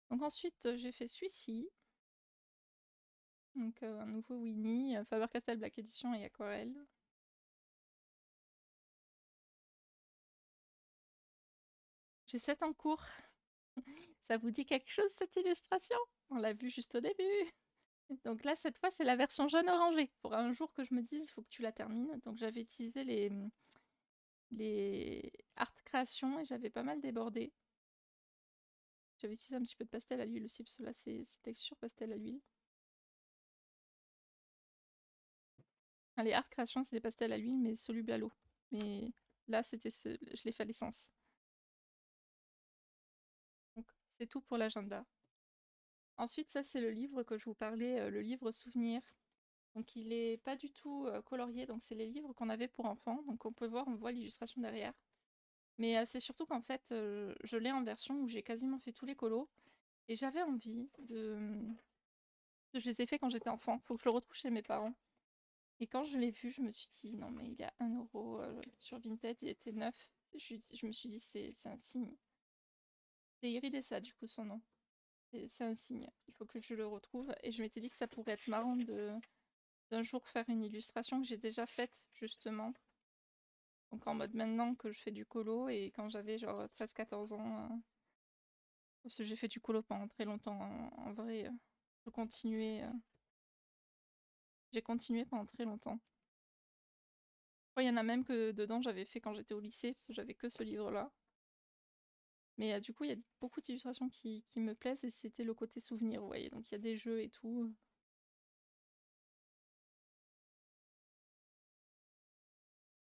Donc ensuite, j'ai fait celui-ci. Donc un nouveau Winnie, Faber-Castell Black Edition et aquarelle. J'ai 7 en cours. Ça vous dit quelque chose cette illustration? On l'a vu juste au début. Donc là, cette fois, c'est la version jaune orangée. Pour un jour que je me dise, il faut que tu la termines. Donc j'avais utilisé les art créations et j'avais pas mal débordé. J'avais utilisé un petit peu de pastel à l'huile aussi, parce que là, c'est texture pastel à l'huile. Les art créations, c'est des pastels à l'huile, mais solubles à l'eau. Mais là, je l'ai fait à l'essence. Donc c'est tout pour l'agenda. Ensuite, ça, c'est le livre que je vous parlais, le livre souvenir. Donc il est pas du tout colorié, donc c'est les livres qu'on avait pour enfants. Donc on peut voir, on voit l'illustration derrière. Mais c'est surtout qu'en fait, je l'ai en version où j'ai quasiment fait tous les colos. Et j'avais envie de... Je les ai fait quand j'étais enfant. Faut que je le retrouve chez mes parents. Et quand je l'ai vu, je me suis dit, non mais il y a 1 € sur Vinted, il était neuf. Je me suis dit, c'est un signe. C'est Iridessa, du coup, son nom. C'est un signe. Il faut que je le retrouve. Et je m'étais dit que ça pourrait être marrant d'un jour faire une illustration que j'ai déjà faite, justement. Donc en mode maintenant que je fais du colo et quand j'avais genre 13-14 ans. Parce que j'ai fait du colo pendant très longtemps. En vrai, je continuais. J'ai continué pendant très longtemps. Il y en a même que dedans j'avais fait quand j'étais au lycée, parce que j'avais que ce livre-là. Mais du coup, il y a beaucoup d'illustrations qui me plaisent et c'était le côté souvenir, vous voyez. Donc il y a des jeux et tout.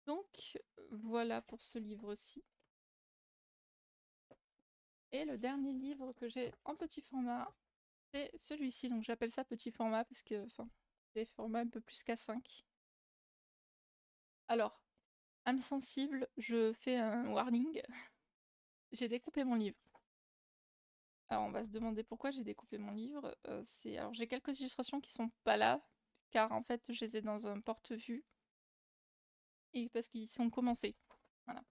Donc voilà pour ce livre-ci. Et le dernier livre que j'ai en petit format, c'est celui-ci. Donc j'appelle ça petit format parce que c'est format un peu plus qu'A5. Alors, âme sensible, je fais un warning. J'ai découpé mon livre. Alors on va se demander pourquoi j'ai découpé mon livre. Alors j'ai quelques illustrations qui sont pas là, car en fait je les ai dans un porte-vue. Et parce qu'ils sont commencés. Voilà.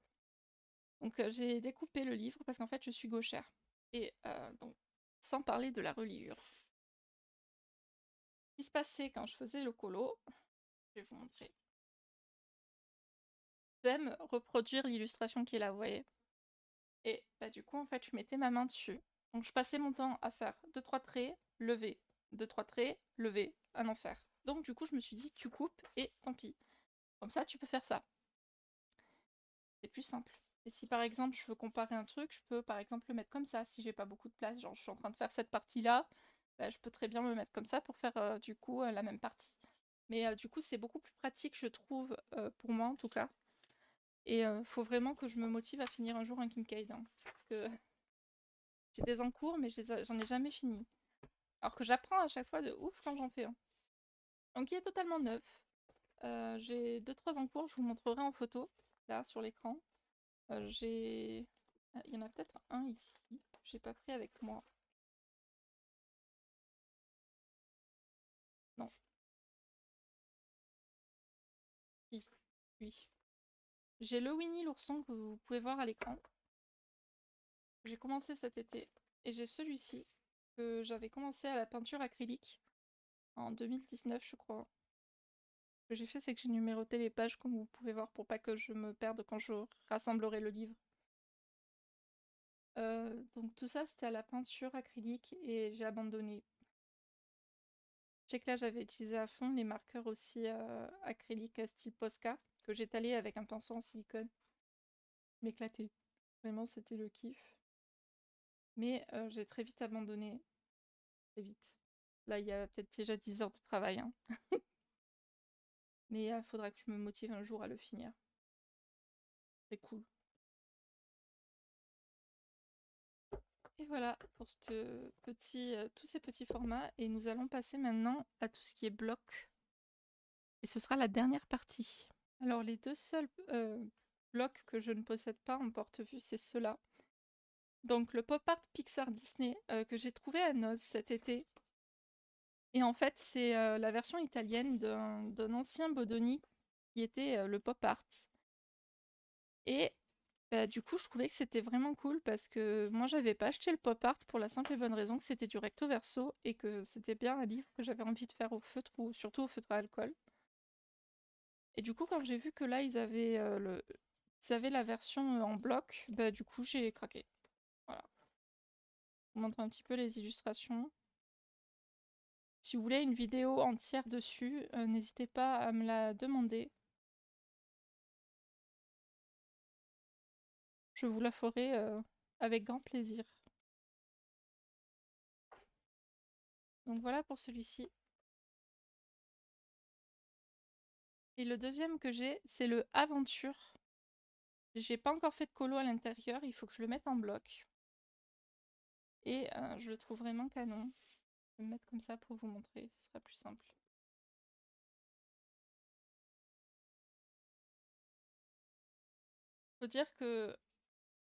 Donc j'ai découpé le livre parce qu'en fait je suis gauchère. Et donc, sans parler de la reliure. Ce qui se passait quand je faisais le colo, je vais vous montrer. J'aime reproduire l'illustration qui est là, vous voyez. Et bah, du coup, en fait, je mettais ma main dessus. Donc je passais mon temps à faire 2-3 traits, lever, 2-3 traits, lever, un enfer. Donc du coup, je me suis dit, tu coupes et tant pis. Comme ça, tu peux faire ça. C'est plus simple. Et si par exemple je veux comparer un truc, je peux par exemple le mettre comme ça si j'ai pas beaucoup de place. Genre je suis en train de faire cette partie-là, bah, je peux très bien me mettre comme ça pour faire du coup la même partie. Mais du coup c'est beaucoup plus pratique je trouve, pour moi en tout cas. Et faut vraiment que je me motive à finir un jour un Kincaid. Hein, parce que j'ai des en cours mais j'en ai jamais fini. Alors que j'apprends à chaque fois de ouf quand j'en fais un. Donc il est totalement neuf. J'ai 2-3 en cours, je vous montrerai en photo, là sur l'écran. Il y en a peut-être un ici. J'ai pas pris avec moi. Non. Si. Oui. J'ai le Winnie l'ourson que vous pouvez voir à l'écran. J'ai commencé cet été. Et j'ai celui-ci que j'avais commencé à la peinture acrylique en 2019, je crois. Ce que j'ai fait, c'est que j'ai numéroté les pages, comme vous pouvez voir, pour pas que je me perde quand je rassemblerai le livre. Donc tout ça, c'était à la peinture acrylique et j'ai abandonné. Je sais que là, j'avais utilisé à fond les marqueurs aussi acryliques style Posca, que j'ai talé avec un pinceau en silicone. M'éclater. Vraiment, c'était le kiff. Mais j'ai très vite abandonné. Très vite. Là, il y a peut-être déjà 10 heures de travail. Hein. Mais il faudra que je me motive un jour à le finir. C'est cool. Et voilà pour tous ces petits formats. Et nous allons passer maintenant à tout ce qui est bloc. Et ce sera la dernière partie. Alors les deux seuls blocs que je ne possède pas en porte-vue, c'est ceux-là. Donc le pop art Pixar Disney que j'ai trouvé à Noz cet été. Et en fait, c'est la version italienne d'un ancien Bodoni qui était le pop art. Et bah, du coup, je trouvais que c'était vraiment cool parce que moi, j'avais pas acheté le pop art pour la simple et bonne raison que c'était du recto verso et que c'était bien un livre que j'avais envie de faire au feutre ou surtout au feutre à alcool. Et du coup, quand j'ai vu que là, ils avaient la version en bloc, bah du coup, j'ai craqué. Voilà. Je vous montre un petit peu les illustrations. Si vous voulez une vidéo entière dessus, n'hésitez pas à me la demander. Je vous la ferai avec grand plaisir. Donc voilà pour celui-ci. Et le deuxième que j'ai, c'est le Aventure. J'ai pas encore fait de colo à l'intérieur, il faut que je le mette en bloc. Et je le trouve vraiment canon. Je vais me mettre comme ça pour vous montrer, ce sera plus simple. Faut dire que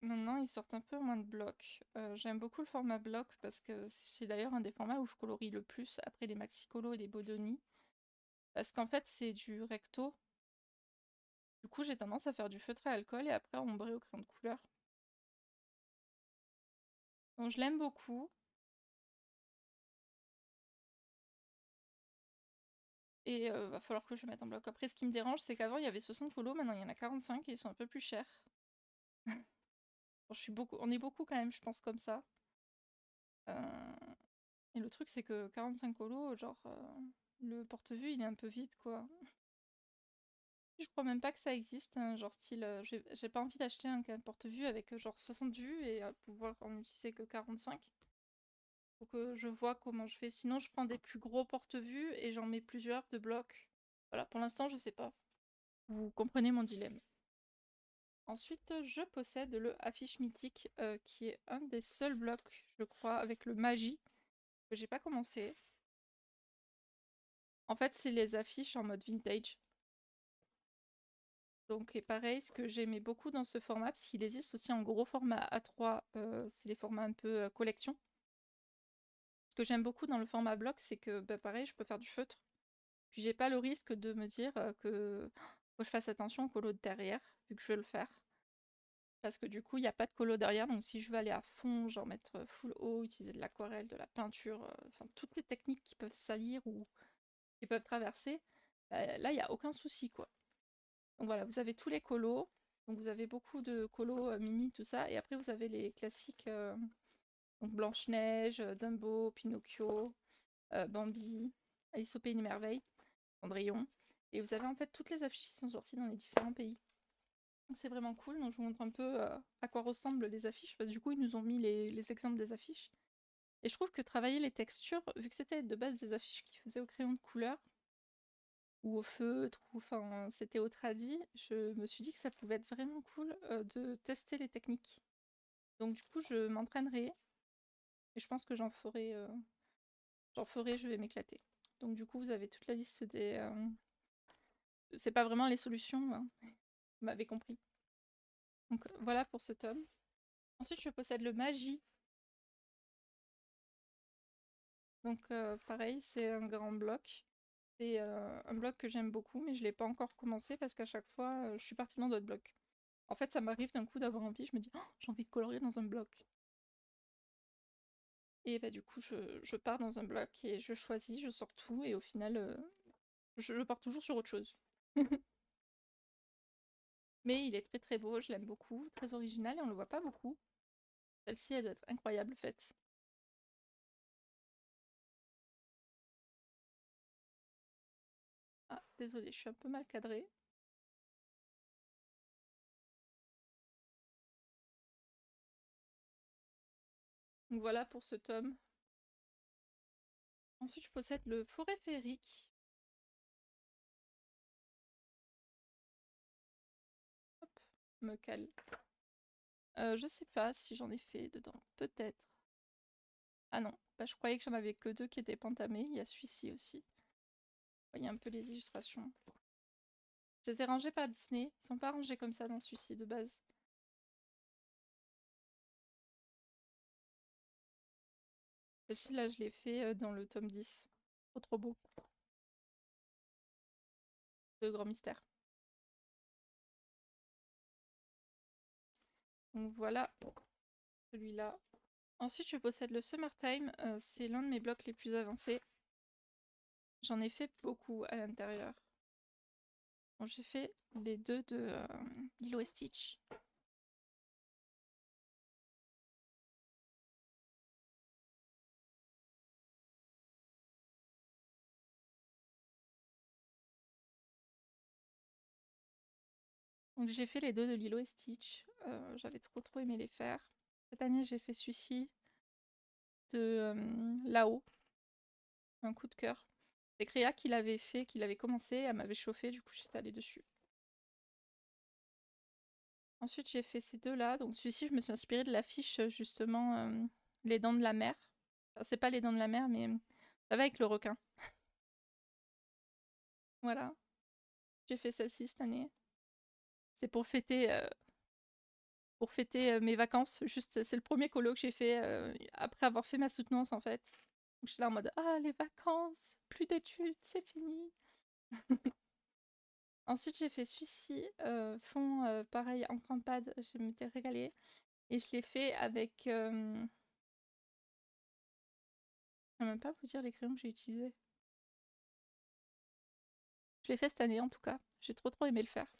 maintenant ils sortent un peu moins de blocs. J'aime beaucoup le format bloc parce que c'est d'ailleurs un des formats où je colorie le plus après les maxi colo et les Bodoni. Parce qu'en fait c'est du recto. Du coup j'ai tendance à faire du feutré à alcool et après ombrer au crayon de couleur. Donc je l'aime beaucoup. Et va falloir que je le mette en bloc. Après, ce qui me dérange, c'est qu'avant, il y avait 60 colos, maintenant il y en a 45 et ils sont un peu plus chers. Bon, on est beaucoup quand même, je pense, comme ça. Et le truc, c'est que 45 colos, genre, le porte-vue, il est un peu vide, quoi. Je crois même pas que ça existe, hein, genre style, j'ai pas envie d'acheter un porte-vue avec genre 60 vues et pouvoir en utiliser que 45. Faut que je vois comment je fais. Sinon, je prends des plus gros porte-vues et j'en mets plusieurs de blocs. Voilà, pour l'instant, je sais pas. Vous comprenez mon dilemme. Ensuite, je possède le Affiche Mythique, qui est un des seuls blocs, je crois, avec le Magie, que j'ai pas commencé. En fait, c'est les affiches en mode vintage. Donc, et pareil, ce que j'aimais beaucoup dans ce format, parce qu'il existe aussi en gros format A3, c'est les formats un peu collection. Ce que j'aime beaucoup dans le format bloc, c'est que, bah, pareil, je peux faire du feutre. Puis j'ai pas le risque de me dire que faut que je fasse attention au colo de derrière, vu que je veux le faire. Parce que du coup, il n'y a pas de colo derrière, donc si je veux aller à fond, genre mettre full haut, utiliser de l'aquarelle, de la peinture, enfin toutes les techniques qui peuvent salir ou qui peuvent traverser, bah, là, il n'y a aucun souci, quoi. Donc voilà, vous avez tous les colos, donc vous avez beaucoup de colos mini, tout ça, et après vous avez les classiques, donc Blanche-Neige, Dumbo, Pinocchio, Bambi, Alice au Pays des Merveilles, Cendrillon, Et vous avez en fait toutes les affiches qui sont sorties dans les différents pays. Donc c'est vraiment cool, donc je vous montre un peu à quoi ressemblent les affiches, parce que du coup ils nous ont mis les exemples des affiches. Et je trouve que travailler les textures, vu que c'était de base des affiches qui faisaient au crayon de couleur, ou au feutre, ou enfin c'était au tradi, je me suis dit que ça pouvait être vraiment cool de tester les techniques. Donc du coup je m'entraînerai, et je pense que j'en ferai, je vais m'éclater. Donc du coup vous avez toute la liste des... c'est pas vraiment les solutions, hein. Vous m'avez compris. Donc voilà pour ce tome. Ensuite je possède le Magie. Donc pareil, c'est un grand bloc. C'est un bloc que j'aime beaucoup, mais je l'ai pas encore commencé parce qu'à chaque fois, je suis partie dans d'autres blocs. En fait, ça m'arrive d'un coup d'avoir envie, je me dis oh, j'ai envie de colorier dans un bloc. Et bah du coup, je pars dans un bloc et je choisis, je sors tout, et au final, je pars toujours sur autre chose. Mais il est très très beau, je l'aime beaucoup, très original et on le voit pas beaucoup. Celle-ci, elle doit être incroyable faite. Ah, désolée, je suis un peu mal cadrée. Donc voilà pour ce tome. Ensuite, je possède le Forêt féerique. Hop, me cale. Je sais pas si j'en ai fait dedans, peut-être. Ah non, bah, je croyais que j'en avais que deux qui étaient pentamés, il y a celui-ci aussi. Vous voyez un peu les illustrations. Je les ai rangés par Disney, ils sont pas rangés comme ça dans celui-ci de base. Celle-ci là, je l'ai fait dans le tome 10. Trop beau. De Grand Mystère. Donc voilà, celui-là. Ensuite, je possède le Summertime, c'est l'un de mes blocs les plus avancés. J'en ai fait beaucoup à l'intérieur. Bon, j'ai fait les deux de Lilo et Stitch. Donc j'ai fait les deux de Lilo et Stitch. J'avais trop aimé les faire. Cette année, j'ai fait celui-ci de là-haut. Un coup de cœur. C'est Créa qui l'avait fait, qui l'avait commencé, elle m'avait chauffé, du coup j'étais allée dessus. Ensuite j'ai fait ces deux-là, donc celui-ci je me suis inspirée de l'affiche justement Les Dents de la Mer. Enfin, c'est pas Les Dents de la Mer, mais ça va avec le requin. Voilà, j'ai fait celle-ci cette année. C'est pour fêter mes vacances. Juste, c'est le premier colo que j'ai fait après avoir fait ma soutenance en fait. Donc j'étais là en mode ah les vacances, plus d'études, c'est fini. Ensuite, j'ai fait celui-ci, fond pareil en crampade, je m'étais régalée. Et je l'ai fait avec. Je ne sais même pas vous dire les crayons que j'ai utilisés. Je l'ai fait cette année en tout cas. J'ai trop aimé le faire.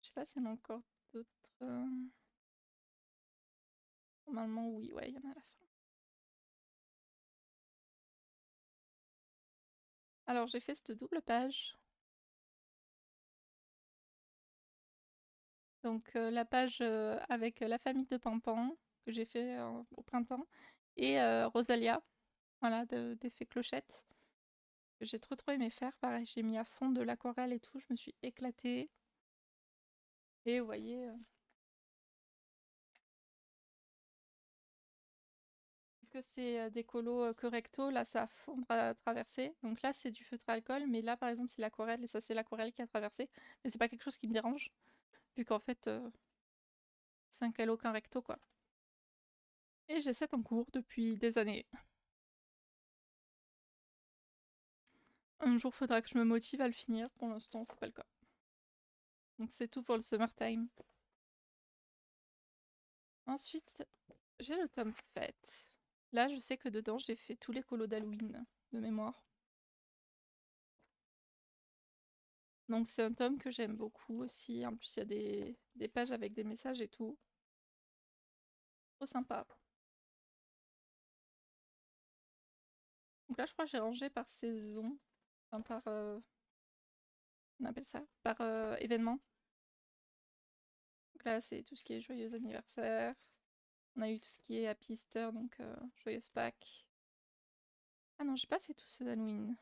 Je sais pas s'il y en a encore d'autres. Normalement, oui, ouais, il y en a à la fin. Alors, j'ai fait cette double page. Donc, la page avec la famille de Pampan, que j'ai fait au printemps, et Rosalia, voilà, d'effet clochette, que j'ai trop aimé faire. Pareil, j'ai mis à fond de l'aquarelle et tout, je me suis éclatée. Et vous voyez, que c'est des colos que recto, là ça fondra à traverser. Donc là c'est du feutre à alcool, mais là par exemple c'est l'aquarelle, et ça c'est l'aquarelle qui a traversé. Mais c'est pas quelque chose qui me dérange, vu qu'en fait c'est un calo qu'un recto quoi. Et j'ai 7 en cours depuis des années. Un jour faudra que je me motive à le finir, pour l'instant c'est pas le cas. Donc c'est tout pour le summertime. Ensuite j'ai le tome fête. Là je sais que dedans j'ai fait tous les colos d'Halloween de mémoire. Donc c'est un tome que j'aime beaucoup aussi. En plus il y a des pages avec des messages et tout. Trop sympa. Donc là, je crois que j'ai rangé par saison. Enfin, par... on appelle ça par événement. Donc là, c'est tout ce qui est joyeux anniversaire. On a eu tout ce qui est Happy Easter, donc joyeuse Pâques. Ah non, j'ai pas fait tout ceux d'Halloween.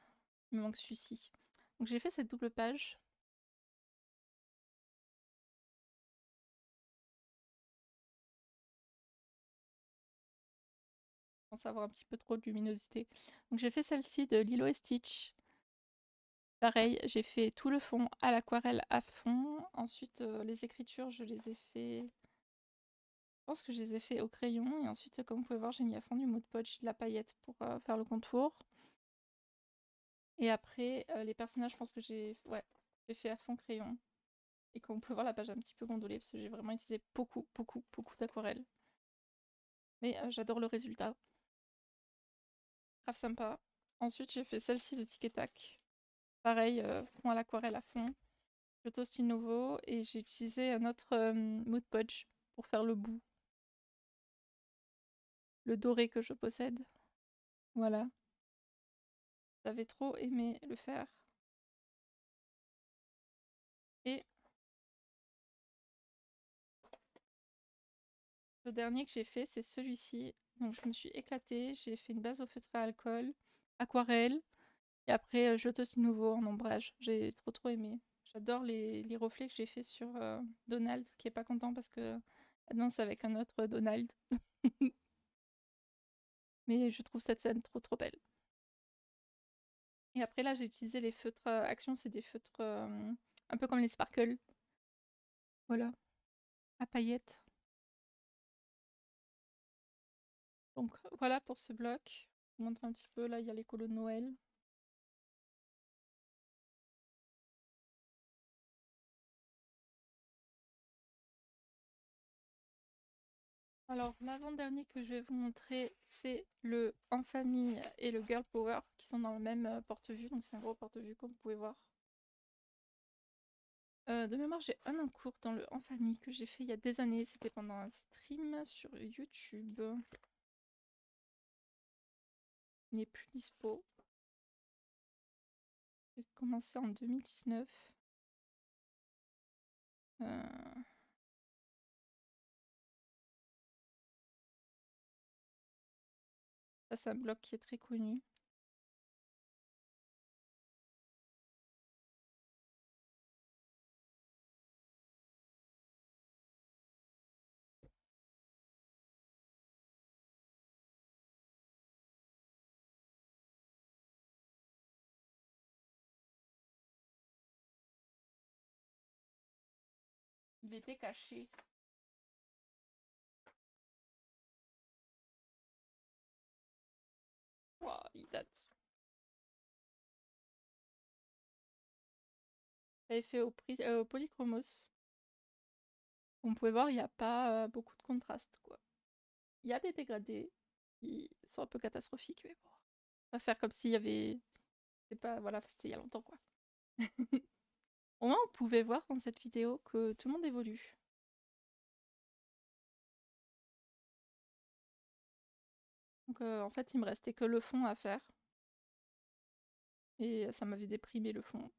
Il me manque celui-ci. Donc j'ai fait cette double page. Je pense avoir un petit peu trop de luminosité. Donc j'ai fait celle-ci de Lilo et Stitch. Pareil, j'ai fait tout le fond à l'aquarelle à fond. Ensuite, les écritures, je les ai fait... Je pense que je les ai fait au crayon. Et ensuite, comme vous pouvez voir, j'ai mis à fond du Mood Podge, de la paillette pour faire le contour. Et après, les personnages, je pense que j'ai fait à fond crayon. Et comme vous pouvez voir, la page est un petit peu gondolée parce que j'ai vraiment utilisé beaucoup d'aquarelle. Mais j'adore le résultat. Grave sympa. Ensuite, j'ai fait celle-ci de Tic et Tac. Pareil, fond à l'aquarelle à fond. Photo style nouveau. Et j'ai utilisé un autre Mood Podge pour faire le bout. Le doré que je possède. Voilà. J'avais trop aimé le faire. Et le dernier que j'ai fait, c'est celui-ci. Donc je me suis éclatée. J'ai fait une base au feutre à alcool, aquarelle. Et après, je style nouveau en ombrage. J'ai trop aimé. J'adore les reflets que j'ai fait sur Donald, qui est pas content parce que elle danse avec un autre Donald. Mais je trouve cette scène trop belle. Et après là, j'ai utilisé les feutres Action, c'est des feutres un peu comme les sparkles. Voilà, à paillettes. Donc voilà pour ce bloc. Je vous montre un petit peu, là il y a les colos de Noël. Alors l'avant-dernier que je vais vous montrer, c'est le En Famille et le Girl Power qui sont dans le même porte-vue, donc c'est un gros porte-vue comme vous pouvez voir. De mémoire, j'ai un en cours dans le En Famille que j'ai fait il y a des années, c'était pendant un stream sur YouTube. Il n'est plus dispo. J'ai commencé en 2019. Ça, c'est un blog qui est très connu. Il était caché. Wow, il date. J'avais fait au Polychromos. Vous pouvez voir, il n'y a pas beaucoup de contraste, quoi. Il y a des dégradés qui sont un peu catastrophiques, mais bon. On va faire comme s'il y avait... C'est pas... Voilà, c'était il y a longtemps, quoi. Au moins, on pouvait voir dans cette vidéo que tout le monde évolue. Donc en fait, il me restait que le fond à faire. Et ça m'avait déprimé le fond.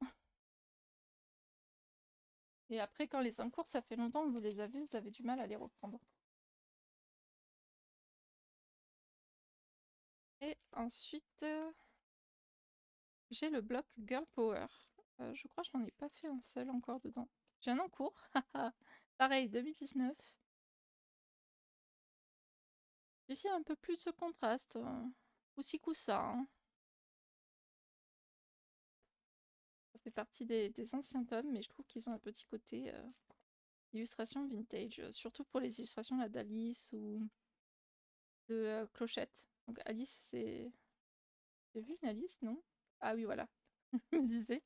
Et après, quand les encours, ça fait longtemps que vous les avez, vous avez du mal à les reprendre. Et ensuite, j'ai le bloc Girl Power. Je crois que je n'en ai pas fait un seul encore dedans. J'ai un encours. Pareil, 2019. Ici, un peu plus de contraste. Aussi ça. Hein. Ça fait partie des anciens tomes, mais je trouve qu'ils ont un petit côté illustration vintage. Surtout pour les illustrations là, d'Alice ou de Clochette. Donc Alice, c'est... J'ai vu une Alice, non? Ah oui, voilà. Je me disais.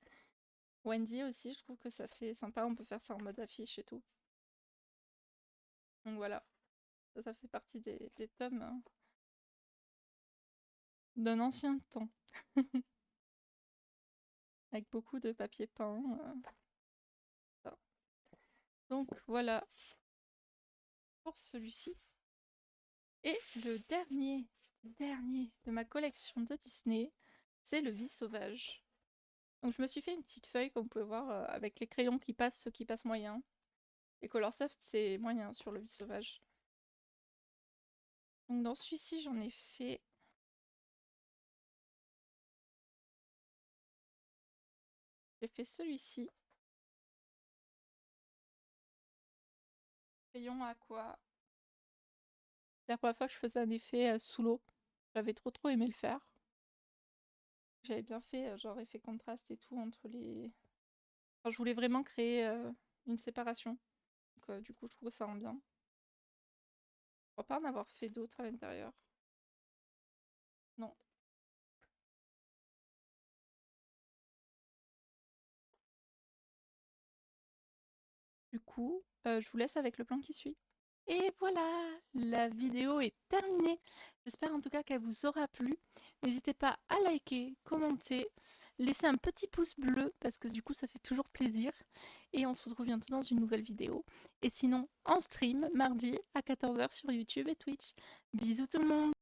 Wendy aussi, je trouve que ça fait sympa. On peut faire ça en mode affiche et tout. Donc voilà. Ça fait partie des tomes hein, d'un ancien temps. Avec beaucoup de papier peint. Ça. Donc voilà pour celui-ci. Et le dernier de ma collection de Disney, c'est le Vie sauvage. Donc je me suis fait une petite feuille, comme vous pouvez voir, avec les crayons qui passent, ceux qui passent moyen. Les Colorsoft, c'est moyen sur le Vie sauvage. Donc dans celui-ci, j'en ai fait... J'ai fait celui-ci. Crayon aqua. La première fois que je faisais un effet sous l'eau. J'avais trop aimé le faire. J'avais bien fait, genre effet contraste et tout entre les... Enfin, je voulais vraiment créer une séparation. Donc du coup, je trouve ça rend bien. Je crois pas en avoir fait d'autres à l'intérieur. Non. Du coup, je vous laisse avec le plan qui suit. Et voilà, la vidéo est terminée. J'espère en tout cas qu'elle vous aura plu. N'hésitez pas à liker, commenter, laisser un petit pouce bleu parce que du coup ça fait toujours plaisir. Et on se retrouve bientôt dans une nouvelle vidéo. Et sinon, en stream, mardi à 14 h sur YouTube et Twitch. Bisous tout le monde!